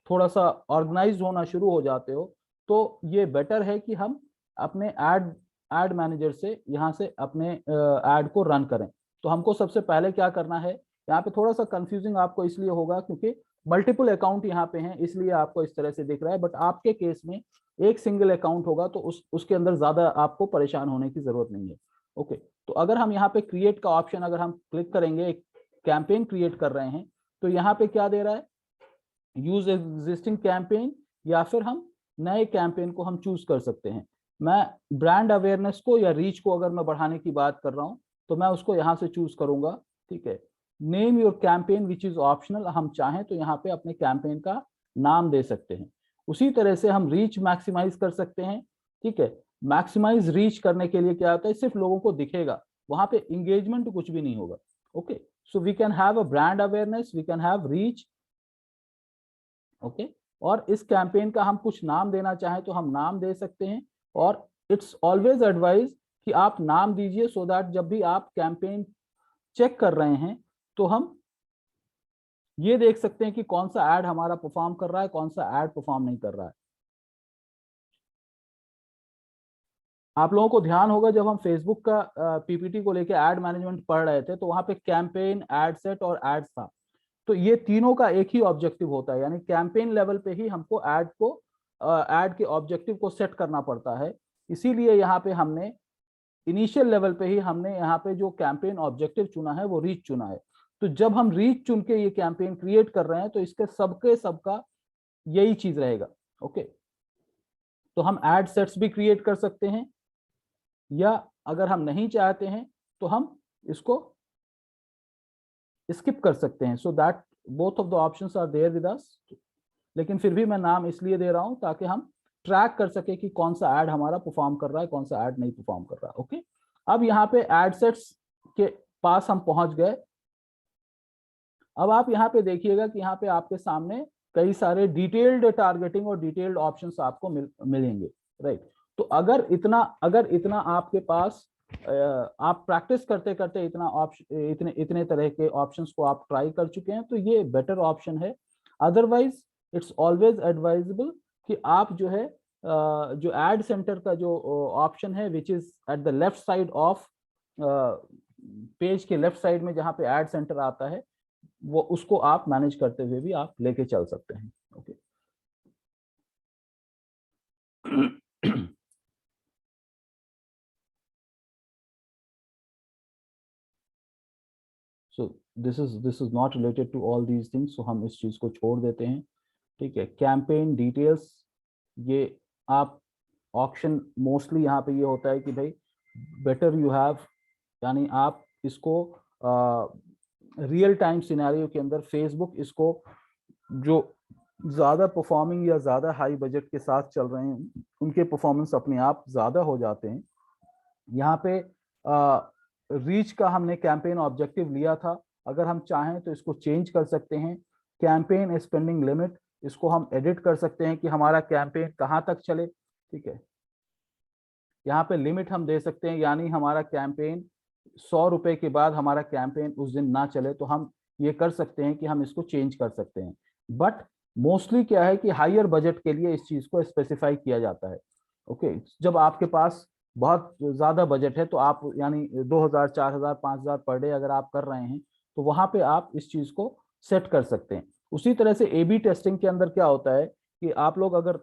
थोड़ा सा ऑर्गेनाइज होना शुरू हो जाते हो, तो ये बेटर है कि हम अपने एड मैनेजर से यहाँ से अपने एड को रन करें। तो हमको सबसे पहले क्या करना है, यहाँ पे थोड़ा सा कंफ्यूजिंग आपको इसलिए होगा क्योंकि मल्टीपल अकाउंट यहाँ पे हैं, इसलिए आपको इस तरह से दिख रहा है, बट आपके केस में एक सिंगल अकाउंट होगा तो उसके अंदर ज्यादा आपको परेशान होने की जरूरत नहीं है। ओके, तो अगर हम यहाँ पे क्रिएट का ऑप्शन अगर हम क्लिक करेंगे, एक कैंपेन क्रिएट कर रहे हैं, तो यहाँ पे क्या दे रहा है, यूज एग्जिस्टिंग कैंपेन, या फिर हम नए कैंपेन को हम चूज कर सकते हैं। मैं ब्रांड अवेयरनेस को या रीच को अगर मैं बढ़ाने की बात कर रहा हूं तो मैं उसको यहाँ से चूज करूंगा। ठीक है, name your campaign which is optional, हम चाहें तो यहाँ पे अपने कैंपेन का नाम दे सकते हैं। उसी तरह से हम रीच मैक्सिमाइज कर सकते हैं। ठीक है, मैक्सिमाइज रीच करने के लिए क्या होता है, सिर्फ लोगों को दिखेगा, वहां पे इंगेजमेंट कुछ भी नहीं होगा। Okay, so we can have a brand awareness, we can have reach. Okay, और इस कैंपेन का हम कुछ नाम देना चाहें तो हम नाम दे सकते हैं, और इट्स ऑलवेज एडवाइज कि आप नाम दीजिए सो दैट जब भी आप कैंपेन चेक कर रहे हैं तो हम ये देख सकते हैं कि कौन सा ऐड हमारा परफॉर्म कर रहा है, कौन सा ऐड परफॉर्म नहीं कर रहा है। आप लोगों को ध्यान होगा जब हम फेसबुक का पीपीटी को लेके ऐड मैनेजमेंट पढ़ रहे थे तो वहां पे कैंपेन, एड सेट और एड्स था। तो ये तीनों का एक ही ऑब्जेक्टिव होता है, यानी कैंपेन लेवल पे ही हमको ऐड के ऑब्जेक्टिव को सेट करना पड़ता है। इसीलिए यहाँ पे हमने इनिशियल लेवल पे ही हमने यहाँ पे जो कैंपेन ऑब्जेक्टिव चुना है वो रीच चुना है। तो जब हम रीच चुन के ये कैंपेन क्रिएट कर रहे हैं तो इसके सबका यही चीज रहेगा। ओके, तो हम एड सेट्स भी क्रिएट कर सकते हैं, या अगर हम नहीं चाहते हैं तो हम इसको स्किप कर सकते हैं। So that both of the options are there with us, लेकिन फिर भी मैं नाम इसलिए दे रहा हूं ताकि हम ट्रैक कर सके कि कौन सा ऐड हमारा परफॉर्म कर रहा है, कौन सा ऐड नहीं परफॉर्म कर रहा है। ओके, अब यहाँ पे एड सेट्स के पास हम पहुंच गए। अब आप यहाँ पे देखिएगा कि यहाँ पे आपके सामने कई सारे डिटेल्ड टारगेटिंग और डिटेल्ड ऑप्शंस आपको मिलेंगे, राइट। तो अगर इतना आपके पास आप प्रैक्टिस करते करते इतना ऑप्शन इतने तरह के ऑप्शंस को आप ट्राई कर चुके हैं तो ये बेटर ऑप्शन है। अदरवाइज इट्स ऑलवेज एडवाइजेबल कि आप जो है जो एड सेंटर का जो ऑप्शन है which is at the left side of page के लेफ्ट साइड में जहाँ पे एड सेंटर आता है, वो उसको आप मैनेज करते हुए भी आप लेके चल सकते हैं। Okay, so this is not related to all these things, so हम इस चीज को छोड़ देते हैं। ठीक है, कैंपेन डिटेल्स, ये आप ऑप्शन मोस्टली यहाँ पे ये होता है कि भाई बेटर यू हैव, यानी आप इसको रियल टाइम सिनेरियो के अंदर फेसबुक इसको जो ज्यादा परफॉर्मिंग या ज्यादा हाई बजट के साथ चल रहे हैं उनके परफॉर्मेंस अपने आप ज्यादा हो जाते हैं। यहाँ पे रीच का हमने कैंपेन ऑब्जेक्टिव लिया था, अगर हम चाहें तो इसको चेंज कर सकते हैं। कैंपेन स्पेंडिंग लिमिट, इसको हम एडिट कर सकते हैं कि हमारा कैंपेन कहाँ तक चले। ठीक है, यहाँ पे लिमिट हम दे सकते हैं, यानी हमारा कैंपेन 100 रुपए के बाद हमारा कैंपेन उस दिन ना चले तो हम ये कर सकते हैं कि हम इसको चेंज कर सकते हैं। बट मोस्टली क्या है कि हायर बजट के लिए इस चीज को स्पेसिफाई किया जाता है। ओके, जब आपके पास बहुत ज्यादा बजट है तो आप यानी 2000, 4000, 5000 पर डे अगर आप कर रहे हैं तो वहां पे आप इस चीज को सेट कर सकते हैं। उसी तरह से ए बी टेस्टिंग के अंदर क्या होता है कि आप लोग अगर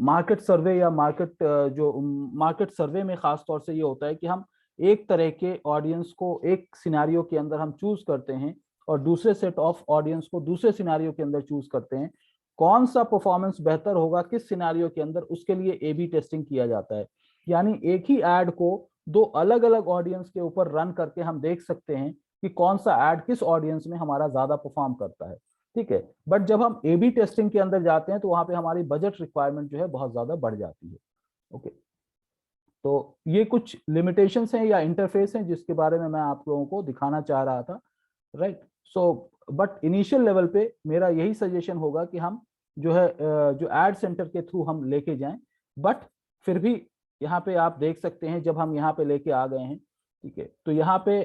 मार्केट सर्वे या मार्केट सर्वे में खास तौर से ये होता है कि हम एक तरह के ऑडियंस को एक सिनेरियो के अंदर हम चूज करते हैं और दूसरे सेट ऑफ ऑडियंस को दूसरे सिनेरियो के अंदर चूज करते हैं। कौन सा परफॉर्मेंस बेहतर होगा किस सिनेरियो के अंदर, उसके लिए ए बी टेस्टिंग किया जाता है। यानी एक ही ऐड को दो अलग अलग ऑडियंस के ऊपर रन करके हम देख सकते हैं कि कौन सा ऐड किस ऑडियंस में हमारा ज्यादा परफॉर्म करता है। ठीक है, बट जब हम ए बी टेस्टिंग के अंदर जाते हैं तो वहां पे हमारी बजट रिक्वायरमेंट जो है बहुत ज्यादा बढ़ जाती है। ओके, तो ये कुछ लिमिटेशंस हैं या इंटरफेस हैं जिसके बारे में मैं आप लोगों को दिखाना चाह रहा था, right. So but initial level पे मेरा यही सजेशन होगा कि हम जो है जो एड सेंटर के थ्रू हम लेके जाएं, बट फिर भी यहाँ पे आप देख सकते हैं जब हम यहाँ पे लेके आ गए हैं, ठीक है, तो यहाँ पे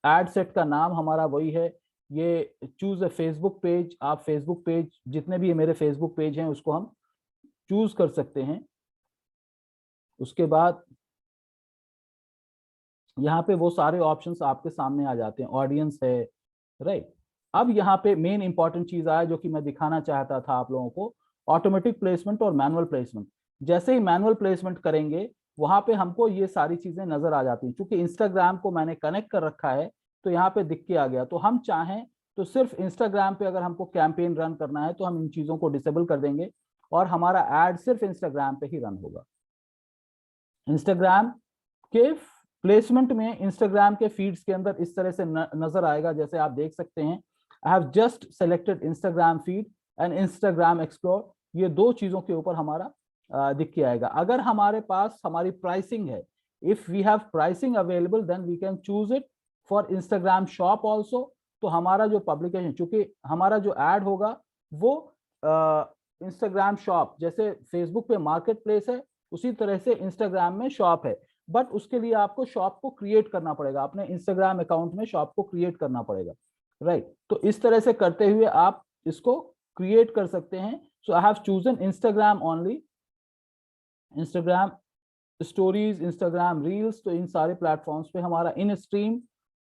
एड सेट का नाम हमारा वही है, ये चूज अ फेसबुक पेज, आप फेसबुक पेज जितने भी मेरे फेसबुक पेज हैं उसको हम चूज कर सकते हैं। उसके बाद यहाँ पे वो सारे ऑप्शंस आपके सामने आ जाते हैं, ऑडियंस है, राइट। अब यहाँ पे मेन इंपॉर्टेंट चीज आया जो कि मैं दिखाना चाहता था आप लोगों को, ऑटोमेटिक प्लेसमेंट और मैनुअल प्लेसमेंट। जैसे ही मैनुअल प्लेसमेंट करेंगे वहां पे हमको ये सारी चीजें नजर आ जाती हैं, क्योंकि इंस्टाग्राम को मैंने कनेक्ट कर रखा है तो यहाँ पे दिख के आ गया। तो हम चाहें तो सिर्फ इंस्टाग्राम पे अगर हमको कैंपेन रन करना है तो हम इन चीजों को डिसेबल कर देंगे और हमारा एड सिर्फ इंस्टाग्राम पे ही रन होगा। इंस्टाग्राम के प्लेसमेंट में इंस्टाग्राम के फीड्स के अंदर इस तरह से नजर आएगा, जैसे आप देख सकते हैं, I have just selected Instagram feed and Instagram explore, ये दो चीजों के ऊपर हमारा दिख के आएगा। अगर हमारे पास हमारी प्राइसिंग है, if we have pricing available then we can choose it for Instagram shop also. तो हमारा जो पब्लिकेशन, चूंकि हमारा जो एड होगा वो इंस्टाग्राम शॉप, जैसे फेसबुक पे मार्केट प्लेस है उसी तरह से इंस्टाग्राम में शॉप है, बट उसके लिए आपको शॉप को क्रिएट करना पड़ेगा, अपने इंस्टाग्राम अकाउंट में शॉप को क्रिएट करना पड़ेगा, राइट। तो इस तरह से करते हुए आप इसको क्रिएट कर सकते हैं। So I have chosen Instagram only, Instagram stories, Instagram reels, तो इन सारे प्लेटफॉर्म्स पे हमारा इन स्ट्रीम,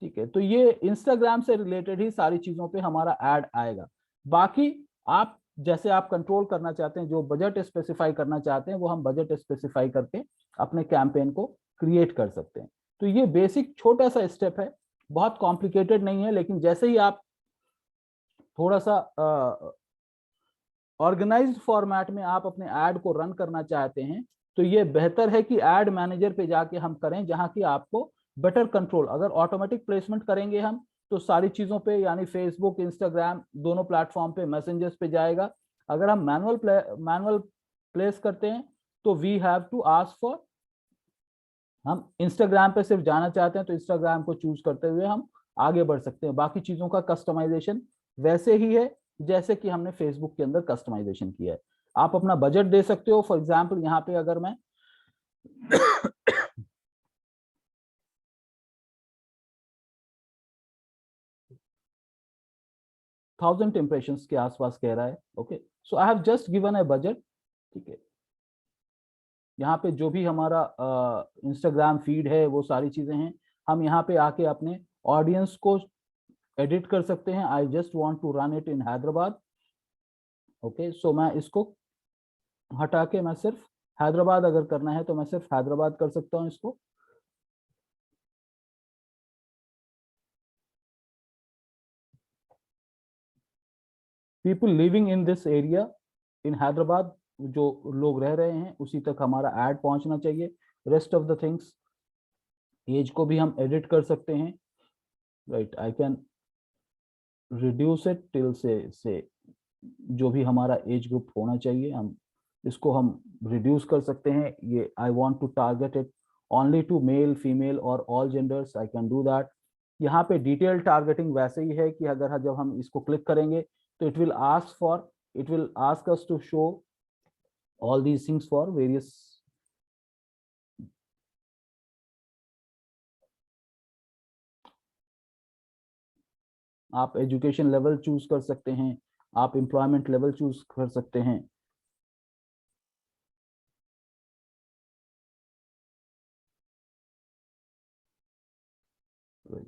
ठीक है, तो ये इंस्टाग्राम से रिलेटेड ही सारी चीजों पे हमारा ऐड आएगा। बाकी आप जैसे आप कंट्रोल करना चाहते हैं, जो बजट स्पेसिफाई करना चाहते हैं वो हम बजट स्पेसिफाई करके अपने कैंपेन को क्रिएट कर सकते हैं। तो ये बेसिक छोटा सा स्टेप है, बहुत कॉम्प्लिकेटेड नहीं है, लेकिन जैसे ही आप थोड़ा सा ऑर्गेनाइज्ड फॉर्मेट में आप अपने ऐड को रन करना चाहते हैं तो ये बेहतर है कि ऐड मैनेजर पे जाके हम करें, जहां की आपको बेटर कंट्रोल। अगर ऑटोमेटिक प्लेसमेंट करेंगे हम तो सारी चीजों पे, यानी फेसबुक, इंस्टाग्राम दोनों प्लेटफॉर्म पे, मैसेंजर्स पे जाएगा। अगर हम मैनुअल प्लेस करते हैं तो we have to ask for, हम इंस्टाग्राम पे सिर्फ जाना चाहते हैं तो इंस्टाग्राम को चूज करते हुए हम आगे बढ़ सकते हैं। बाकी चीजों का कस्टमाइजेशन वैसे ही है जैसे कि हमने फेसबुक के अंदर कस्टमाइजेशन किया है। आप अपना बजट दे सकते हो, फॉर एग्जांपल यहाँ पे अगर मैं 1000 इंप्रेशंस के आसपास कह रहा है, okay, so I have just given A budget, ठीक है। यहाँ पे जो भी हमारा इंस्टाग्राम फीड है वो सारी चीजें हैं, हम यहाँ पे आके अपने ऑडियंस को एडिट कर सकते हैं। I just want to run it in Hyderabad, okay, so मैं इसको हटा के मैं सिर्फ हैदराबाद, अगर करना है तो मैं सिर्फ हैदराबाद कर सकता हूँ इसको। People living in this area in Hyderabad, जो लोग रह रहे हैं उसी तक हमारा ऐड पहुंचना चाहिए। Rest of the things, age को भी हम एडिट कर सकते हैं, right. I can reduce it till say जो भी हमारा एज ग्रुप होना चाहिए हम इसको हम रिड्यूस कर सकते हैं। ये I want to target it only to male, female और all genders, I can do that. यहाँ पे डिटेल टारगेटिंग वैसे ही है कि अगर जब हम इसको क्लिक करेंगे तो it will ask us to show all these things for various, आप एजुकेशन लेवल चूज कर सकते हैं, आप एम्प्लॉयमेंट लेवल चूज कर सकते हैं, right.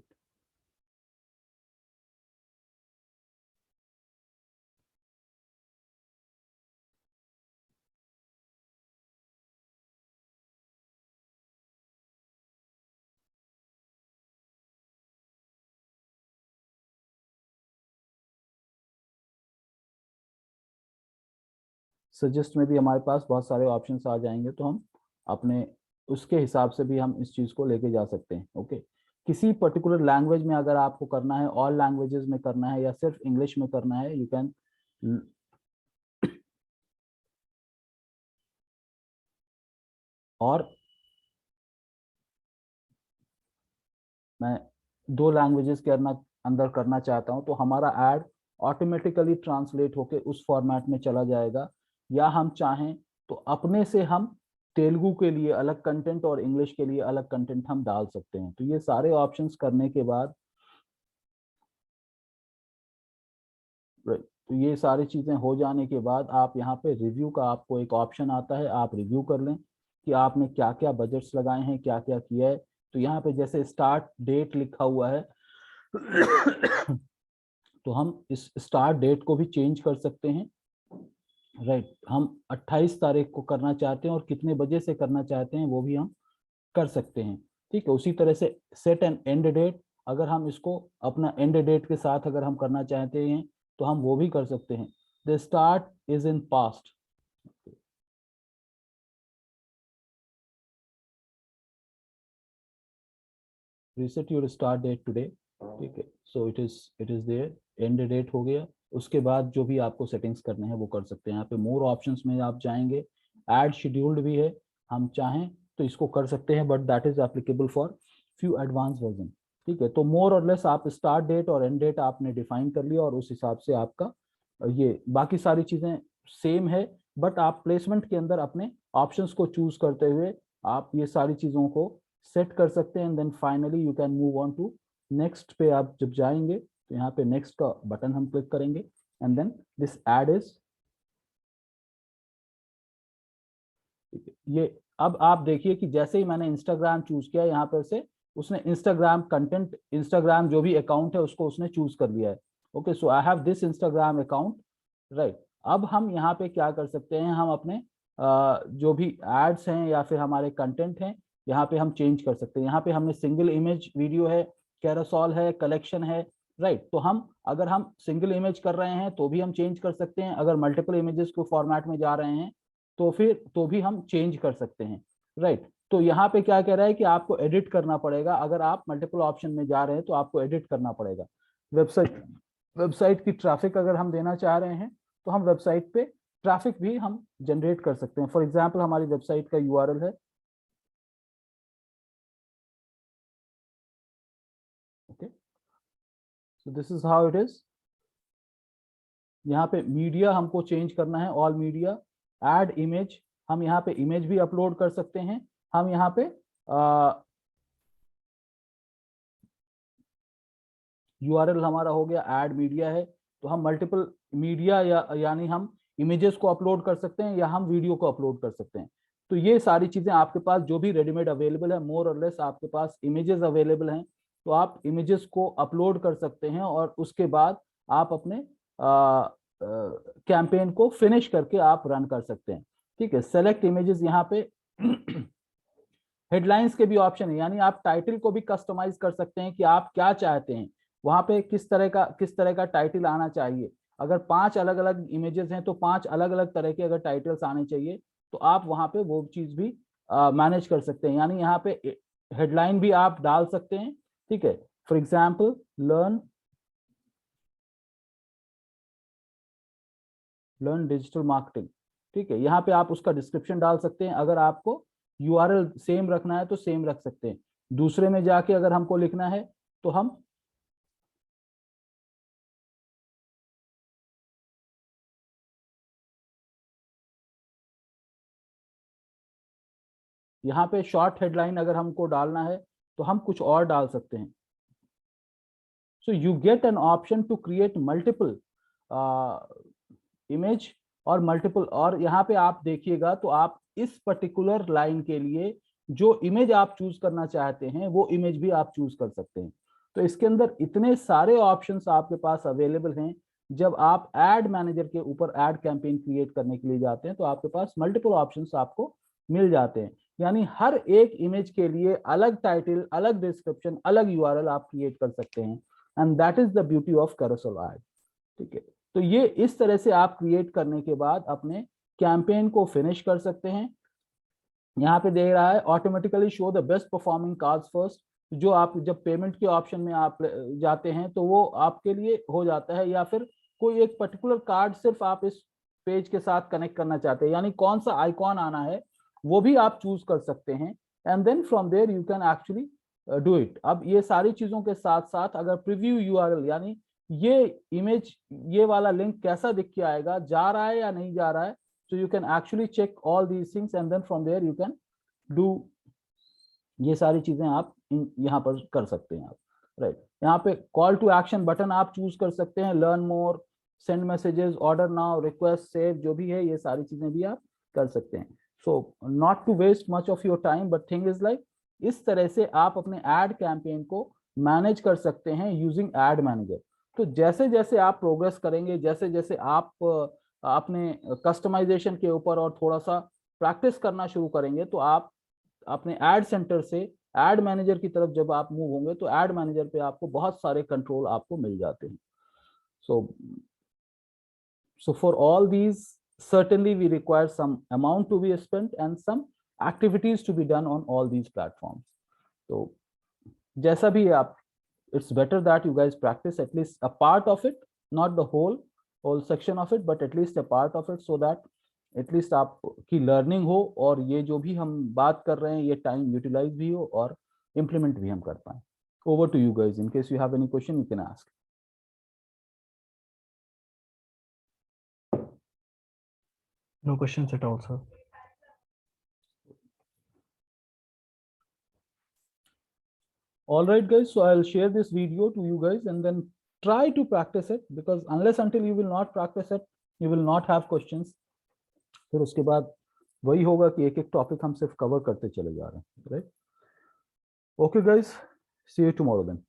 सजेस्ट में भी हमारे पास बहुत सारे ऑप्शंस आ जाएंगे, तो हम अपने उसके हिसाब से भी हम इस चीज को लेके जा सकते हैं, ओके। किसी पर्टिकुलर लैंग्वेज में अगर आपको करना है, ऑल लैंग्वेजेस में करना है या सिर्फ इंग्लिश में करना है, यू कैन और मैं 2 लैंग्वेजेस करना अंदर करना चाहता हूँ तो हमारा ऐड ऑटोमेटिकली ट्रांसलेट होके उस फॉर्मेट में चला जाएगा, या हम चाहें तो अपने से हम तेलुगु के लिए अलग कंटेंट और इंग्लिश के लिए अलग कंटेंट हम डाल सकते हैं। तो ये सारे ऑप्शंस करने के बाद, तो ये सारी चीजें हो जाने के बाद आप यहाँ पे रिव्यू का आपको एक ऑप्शन आता है, आप रिव्यू कर लें कि आपने क्या क्या बजट्स लगाए हैं, क्या क्या किया है। तो यहाँ पे जैसे स्टार्ट डेट लिखा हुआ है तो हम इस स्टार्ट डेट को भी चेंज कर सकते हैं, राइट। हम 28 तारीख को करना चाहते हैं और कितने बजे से करना चाहते हैं वो भी हम कर सकते हैं, ठीक है। उसी तरह से सेट एंड एंड डेट, अगर हम इसको अपना एंड डेट के साथ अगर हम करना चाहते हैं तो हम वो भी कर सकते हैं। The start is in past, reset your start date today, ठीक है। So it is there, and date हो गया। उसके बाद जो भी आपको सेटिंग्स करने हैं वो कर सकते हैं। यहाँ पे मोर ऑप्शंस में आप जाएंगे, ऐड शेड्यूल्ड भी है, हम चाहें तो इसको कर सकते हैं, but that is applicable for few advance version, ठीक है। तो मोर और लेस आप स्टार्ट डेट और एंड डेट आपने डिफाइन कर लिया और उस हिसाब से आपका ये बाकी सारी चीजें सेम है, बट आप प्लेसमेंट के अंदर अपने ऑप्शंस को चूज करते हुए आप ये सारी चीजों को सेट कर सकते हैं। Then finally you can move on to next पे। आप जब जाएंगे तो यहाँ पे नेक्स्ट का बटन हम क्लिक करेंगे and then this ad is, ये अब आप देखिए कि जैसे ही मैंने इंस्टाग्राम चूज किया यहाँ पर से उसने इंस्टाग्राम कंटेंट, इंस्टाग्राम जो भी अकाउंट है उसको उसने चूज कर लिया है। Okay, so I have this Instagram account, right. अब हम यहाँ पे क्या कर सकते हैं, हम अपने जो भी एड्स हैं या फिर हमारे कंटेंट हैं यहाँ पे हम चेंज कर सकते हैं। यहाँ पे हमने सिंगल इमेज वीडियो है, कैरोसॉल है, कलेक्शन है, राइट। तो हम अगर हम सिंगल इमेज कर रहे हैं तो भी हम चेंज कर सकते हैं, अगर मल्टीपल इमेजेस को फॉर्मेट में जा रहे हैं तो फिर तो भी हम चेंज कर सकते हैं, राइट। तो यहाँ पे क्या कह रहा है कि आपको एडिट करना पड़ेगा, अगर आप मल्टीपल ऑप्शन में जा रहे हैं तो आपको एडिट करना पड़ेगा। वेबसाइट की ट्रैफिक अगर हम देना चाह रहे हैं तो हम वेबसाइट पे ट्रैफिक भी हम जनरेट कर सकते हैं। फॉर एग्जांपल हमारी वेबसाइट का यूआरएल है, okay, so this is how it is. यहाँ पे मीडिया हमको चेंज करना है, ऑल मीडिया, ऐड इमेज, हम यहाँ पे इमेज भी अपलोड कर सकते हैं। हम यहाँ पे यूआरएल हमारा हो गया, ऐड मीडिया है, तो हम मल्टीपल मीडिया यानी हम इमेजेस को अपलोड कर सकते हैं या हम वीडियो को अपलोड कर सकते हैं। तो ये सारी चीजें आपके पास जो भी रेडीमेड अवेलेबल है, मोर और लेस आपके पास इमेजेस अवेलेबल हैं, तो आप इमेजेस को अपलोड कर सकते हैं और उसके बाद आप अपने कैंपेन को फिनिश करके आप रन कर सकते हैं, ठीक है। सेलेक्ट इमेजेस, यहाँ पे हेडलाइंस के भी ऑप्शन है, यानी आप टाइटल को भी कस्टमाइज कर सकते हैं कि आप क्या चाहते हैं, वहां पे किस तरह का टाइटल आना चाहिए। अगर 5 अलग अलग इमेजेस हैं तो 5 अलग अलग तरह के अगर टाइटल्स आने चाहिए तो आप वहां पे वो चीज भी मैनेज कर सकते हैं, यानी यहाँ पे हेडलाइन भी आप डाल सकते हैं, ठीक है। For example learn digital marketing, ठीक है। यहाँ पे आप उसका डिस्क्रिप्शन डाल सकते हैं, अगर आपको यूआरएल सेम रखना है तो सेम रख सकते हैं। दूसरे में जाके अगर हमको लिखना है तो हम यहाँ पे शॉर्ट हेडलाइन अगर हमको डालना है तो हम कुछ और डाल सकते हैं। So you get an option to create multiple image और मल्टीपल, और यहाँ पे आप देखिएगा तो आप इस पर्टिकुलर लाइन के लिए जो इमेज आप चूज करना चाहते हैं वो इमेज भी आप चूज कर सकते हैं। तो इसके अंदर इतने सारे ऑप्शंस आपके पास अवेलेबल हैं। जब आप एड मैनेजर के ऊपर एड कैंपेन क्रिएट करने के लिए जाते हैं तो आपके पास मल्टीपल ऑप्शंस आपको मिल जाते हैं, यानी हर एक इमेज के लिए अलग टाइटल, अलग डिस्क्रिप्शन, अलग यूआरएल आप क्रिएट कर सकते हैं, and that is the beauty of carousel add, ठीक है। तो ये इस तरह से आप क्रिएट करने के बाद अपने कैंपेन को फिनिश कर सकते हैं। यहाँ पे दे रहा है automatically show the best performing cards first, जो आप जब पेमेंट के ऑप्शन में आप जाते हैं तो वो आपके लिए हो जाता है, या फिर कोई एक पर्टिकुलर कार्ड सिर्फ आप इस पेज के साथ कनेक्ट करना चाहते हैं, यानी कौन सा आइकॉन आना है वो भी आप चूज कर सकते हैं, and then from there you can actually do it. अब ये सारी चीजों के साथ साथ अगर प्रीव्यू यूआरएल यानी ये इमेज, ये वाला लिंक कैसा दिख के आएगा, जा रहा है या नहीं जा रहा है, so you can actually check all these things and then from there you can do, ये सारी चीजें आप यहाँ पर कर सकते हैं आप, राइट। यहाँ पे कॉल टू एक्शन बटन आप चूज कर सकते हैं, learn more, send messages, order now, request, save, जो भी है ये सारी चीजें भी आप कर सकते हैं। So not to waste much of your time, but thing is like इस तरह से आप अपने एड कैंपेन को मैनेज कर सकते हैं यूजिंग एड मैनेजर। तो जैसे जैसे आप प्रोग्रेस करेंगे, जैसे जैसे आप अपने कस्टमाइजेशन के ऊपर और थोड़ा सा प्रैक्टिस करना शुरू करेंगे, तो आप अपने एड सेंटर से एड मैनेजर की तरफ जब आप मूव होंगे तो एड मैनेजर पे आपको बहुत सारे कंट्रोल आपको मिल जाते हैं। So for all these, certainly we require some amount to be spent and some activities to be done on all these platforms. So जैसा भी आप, it's better that you guys practice at least a part of it, not the whole section of it, but at least a part of it, so that at least आपकी learning हो और ये जो भी हम बात कर रहे हैं ये time utilize भी हो और implement भी हम कर पाए। Over to you guys. In case you have any question, you can ask. No questions at all, sir. All right, guys. So I'll share this video to you guys and then try to practice it, because unless until you will not practice it, you will not have questions. फिर उसके बाद वही होगा कि एक एक topic हम सिर्फ कवर करते चले जा रहे हैं, right? Okay guys, see you tomorrow then.